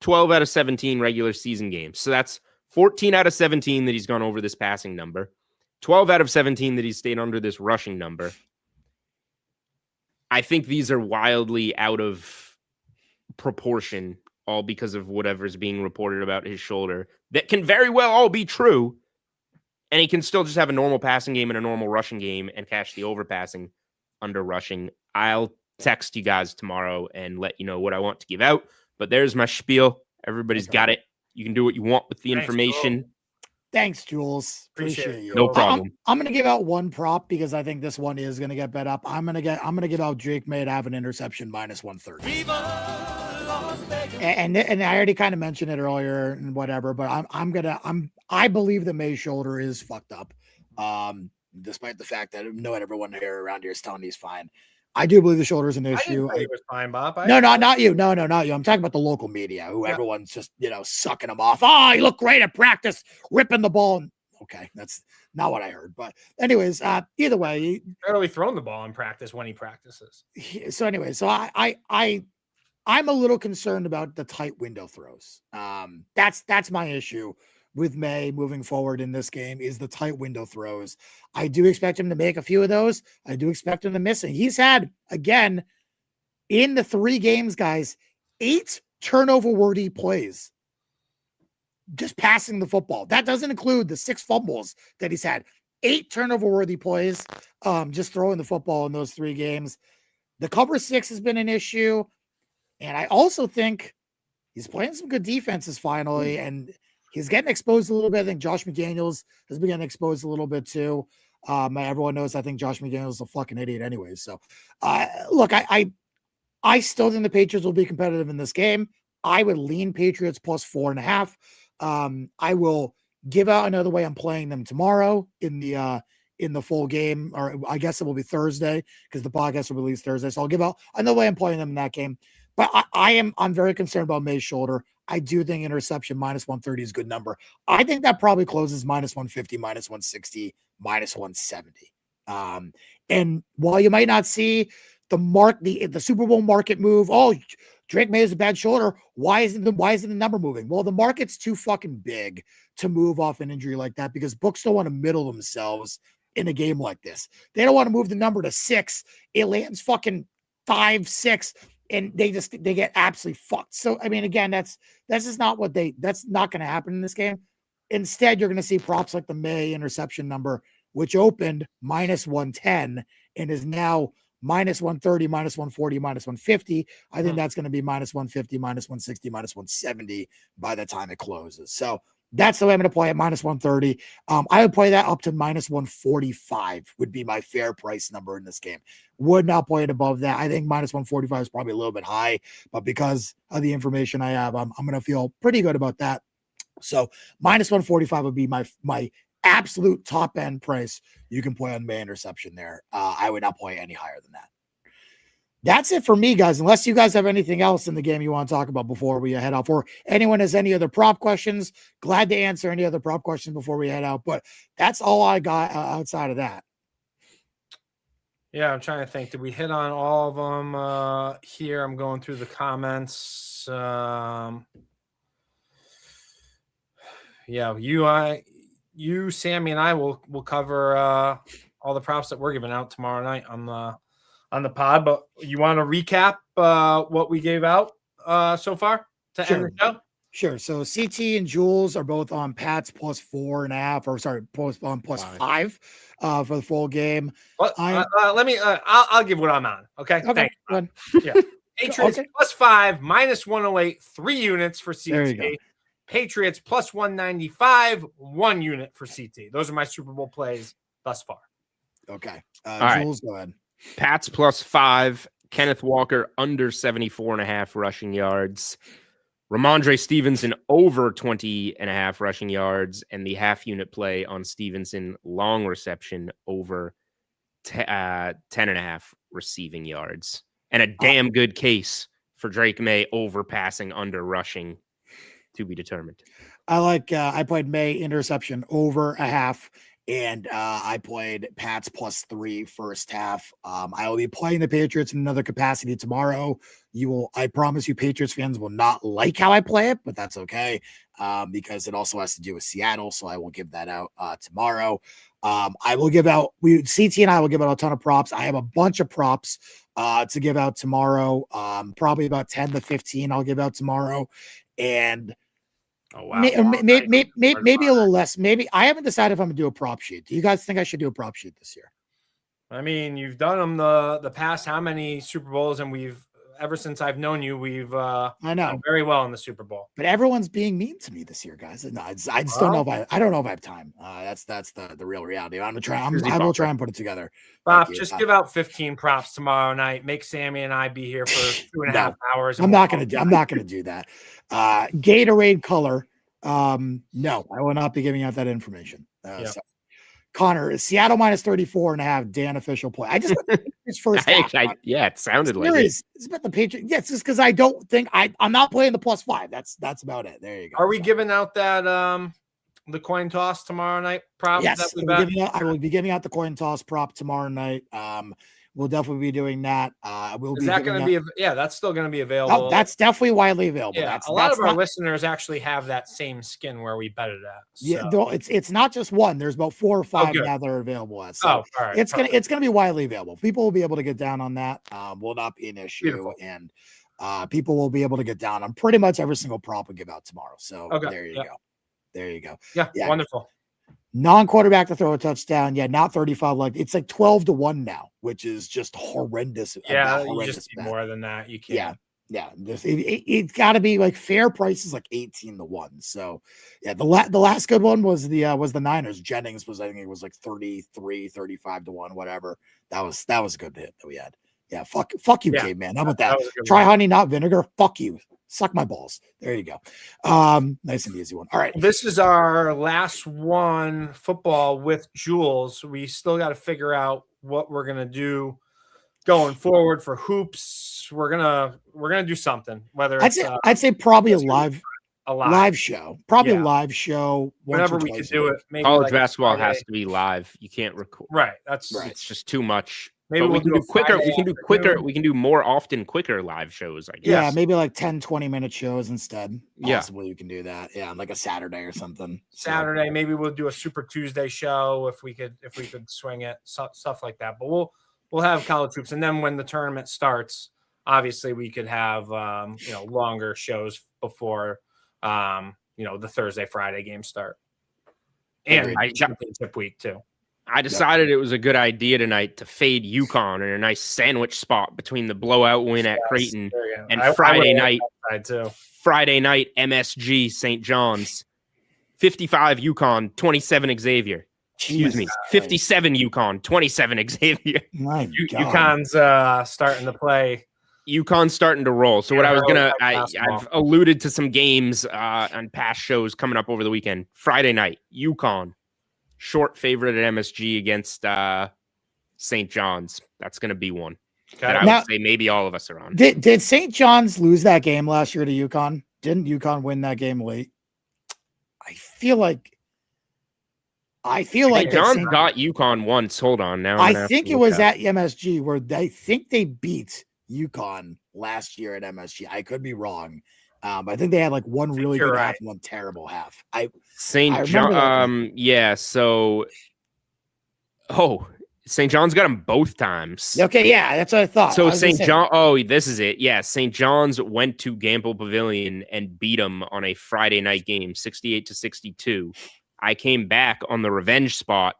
12 out of 17 regular season games. So that's 14 out of 17 that he's gone over this passing number. 12 out of 17 that he's stayed under this rushing number. I think these are wildly out of proportion, all because of whatever's being reported about his shoulder. That can very well all be true, and he can still just have a normal passing game and a normal rushing game and cash the overpassing under rushing. I'll text you guys tomorrow and let you know what I want to give out, but there's my spiel. Everybody's got it. You can do what you want with the information. Thanks, Jules. Appreciate you. No problem. I'm going to give out one prop because I think this one is going to get bet up. I'm going to give out Drake Maye to have an interception -130. Viva la And I already kind of mentioned it earlier and whatever, but I believe that Maye's shoulder is fucked up. Despite the fact that not everyone here around here is telling me he's fine. I do believe the shoulder is an issue. I it was fine, Bob. No, not you. No, not you. I'm talking about the local media who everyone's just, sucking him off. Oh, you look great at practice, ripping the ball. Okay, that's not what I heard. But anyways, either way, he's barely thrown the ball in practice when he practices. So anyway, so I'm a little concerned about the tight window throws. That's my issue with Maye moving forward in this game is the tight window throws. I do expect him to make a few of those. I do expect him to miss it. He's had, again, in the 3 games, guys, 8 turnover-worthy plays. Just passing the football. That doesn't include the 6 fumbles that he's had. 8 turnover-worthy plays, just throwing the football in those 3 games. The cover 6 has been an issue. And I also think he's playing some good defenses finally, and he's getting exposed a little bit. I think Josh McDaniels has been getting exposed a little bit too. Everyone knows I think Josh McDaniels is a fucking idiot anyway. So, look, I still think the Patriots will be competitive in this game. I would lean Patriots plus 4.5. I will give out another way I'm playing them tomorrow in the full game, or I guess it will be Thursday because the podcast will release Thursday. So I'll give out another way I'm playing them in that game. But I'm very concerned about Maye's shoulder. I do think interception minus 130 is a good number. I think that probably closes minus 150, minus 160, minus 170. And while you might not see the Super Bowl market move, oh, Drake Maye has a bad shoulder. Why isn't the number moving? Well, the market's too fucking big to move off an injury like that because books don't want to middle themselves in a game like this. They don't want to move the number to 6. It lands fucking 5, 6. And they get absolutely fucked. So, I mean, again, that's just not that's not going to happen in this game. Instead, you're going to see props like the Maye interception number, which opened minus 110 and is now minus 130, minus 140, minus 150. I think that's going to be minus 150, minus 160, minus 170 by the time it closes. So that's the way I'm going to play it, minus 130. I would play that up to minus 145 would be my fair price number in this game. Would not play it above that. I think minus 145 is probably a little bit high, but because of the information I have, I'm going to feel pretty good about that. So minus 145 would be my absolute top end price you can play on Maye interception there. I would not play any higher than that. That's it for me, guys, unless you guys have anything else in the game you want to talk about before we head out. Or anyone has any other prop questions, glad to answer any other prop questions before we head out. But that's all I got outside of that. Yeah, I'm trying to think. Did we hit on all of them here? I'm going through the comments. Yeah, you, Sammy, and I will cover all the props that we're giving out tomorrow night on the pod. But you want to recap what we gave out so far to end the show? Sure. So CT and Jules are both on Pats plus 4.5, or sorry, plus 5 for the full game. Well, let me. I'll give what I'm on. Okay. Okay. Yeah. Patriots plus 5, minus 108, 3 units for CT. Patriots plus 195, 1 unit for CT. Those are my Super Bowl plays thus far. Okay. Jules, go ahead. Pats plus 5, Kenneth Walker under 74.5 rushing yards, Ramondre Stevenson over 20.5 rushing yards, and the half unit play on Stevenson long reception over 10.5 receiving yards, and a damn good case for Drake Maye over passing under rushing to be determined. I played Maye interception over a half. And I played Pats plus 3 first half. I will be playing the Patriots in another capacity tomorrow. I promise you, Patriots fans will not like how I play it, but that's okay because it also has to do with Seattle. So I will give that out tomorrow. I will give out. CT and I will give out a ton of props. I have a bunch of props to give out tomorrow. Probably about 10 to 15. I'll give out tomorrow, and. Oh, wow. Maybe a little less. Maybe I haven't decided if I'm gonna do a prop sheet. Do you guys think I should do a prop sheet this year? I mean, you've done them the past how many Super Bowls, and we've ever since I've known you, we've I know done very well in the Super Bowl. But everyone's being mean to me this year, guys. No, I just don't know if I don't know if I have time. That's the real reality. I will try and put it together. Bob, just give out 15 props tomorrow night. Make Sammy and I be here for 2.5 hours. I'm not gonna do that. Gatorade color. No, I will not be giving out that information. So. Connor, Seattle minus 34.5. Dan official play. I just his first half. It sounded like it. It's about the Patriots. Yes, just because I don't think I'm not playing the +5. That's about it. There you go. Are we giving out that the coin toss tomorrow night prop? Yes, I will be giving out the coin toss prop tomorrow night. We'll definitely be doing that. Is that going to be? Yeah, that's still going to be available. Oh, that's definitely widely available. Yeah, a lot of our listeners actually have that same skin where we bet it at. So. Yeah, no, it's not just one. There's about 4 or 5 now that are available at. So all right, it's gonna be widely available. People will be able to get down on that. Will not be an issue, Beautiful. And people will be able to get down on pretty much every single prop we give out tomorrow. So there you go. There you go. Yeah, wonderful. Non-quarterback to throw a touchdown. Yeah, not 35. Like it's like 12-1 now, which is just horrendous. Yeah, you just need more than that. You can't. Yeah. It's got to be like fair prices, like 18-1. So yeah, the last good one was the Niners. Jennings was, I think it was like 35-1, whatever. That was a good hit that we had. Yeah, fuck you, caveman. How about that? Try honey, not vinegar. Fuck you. Suck my balls. There you go. Nice and easy one. All right. This is our last one, football with Jules. We still got to figure out what we're gonna do going forward for hoops. We're gonna do something. Whether I'd say probably a live show. Probably a live show. Whenever we could do it. Maybe college basketball has to be live. You can't record. Right. It's just too much. Maybe we can do quicker. We can do quicker. We can do more often quicker live shows, I guess. Yeah, maybe like 10-20 minute shows instead. Possibly you can do that. Yeah, like a Saturday or something. Saturday, maybe we'll do a Super Tuesday show if we could swing it, stuff like that. But we'll have college hoops, and then when the tournament starts, obviously we could have longer shows before the Thursday, Friday games start, and championship week too. I decided it was a good idea tonight to fade UConn in a nice sandwich spot between the blowout win at Creighton and Friday night MSG St. John's. 55 UConn, 27 Xavier. Excuse me, 57 UConn, 27 Xavier. My God. UConn's starting to play. UConn's starting to roll. So what I was I've alluded to some games on past shows coming up over the weekend. Friday night, UConn. Short favorite at MSG against St. John's. That's going to be one that I would say maybe all of us are on. Did St. John's lose that game last year to UConn? Didn't UConn win that game late? I feel like St. John's got UConn once. Hold on now. I think it was at MSG where they think they beat UConn last year at MSG. I could be wrong. I think they had like one really good half and one terrible half. St. John, So, St. John's got them both times. Okay, yeah, that's what I thought. So St. John. Oh, this is it. Yeah, St. John's went to Gamble Pavilion and beat them on a Friday night game, 68-62. I came back on the revenge spot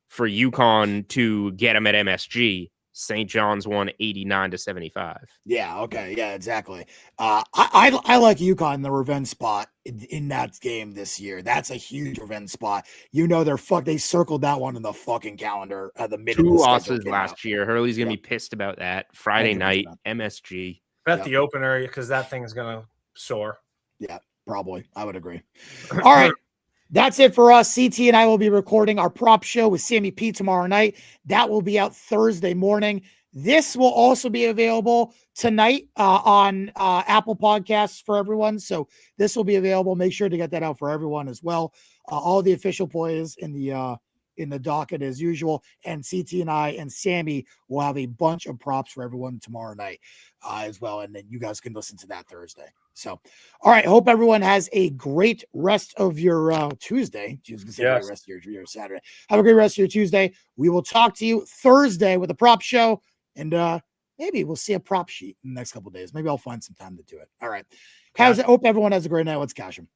for UConn to get them at MSG. St. John's won 89-75. Yeah. Okay. Yeah. Exactly. I like UConn in the revenge spot in that game this year. That's a huge revenge spot. They circled that one in the fucking calendar at the minute. 2 losses last year. Hurley's gonna be pissed about that. Friday 100%. Night MSG. Bet the opener because that thing's gonna soar. Yeah, probably. I would agree. All right. That's it for us. CT and I will be recording our prop show with Sammy P tomorrow night. That will be out Thursday morning. This will also be available tonight on Apple Podcasts for everyone. So this will be available. Make sure to get that out for everyone as well. All the official plays in the docket as usual. And CT and I and Sammy will have a bunch of props for everyone tomorrow night as well. And then you guys can listen to that Thursday. So, all right. Hope everyone has a great rest of your Tuesday. Rest of your Saturday. Have a great rest of your Tuesday. We will talk to you Thursday with a prop show, and maybe we'll see a prop sheet in the next couple of days. Maybe I'll find some time to do it. All right. Hope everyone has a great night. Let's cash them.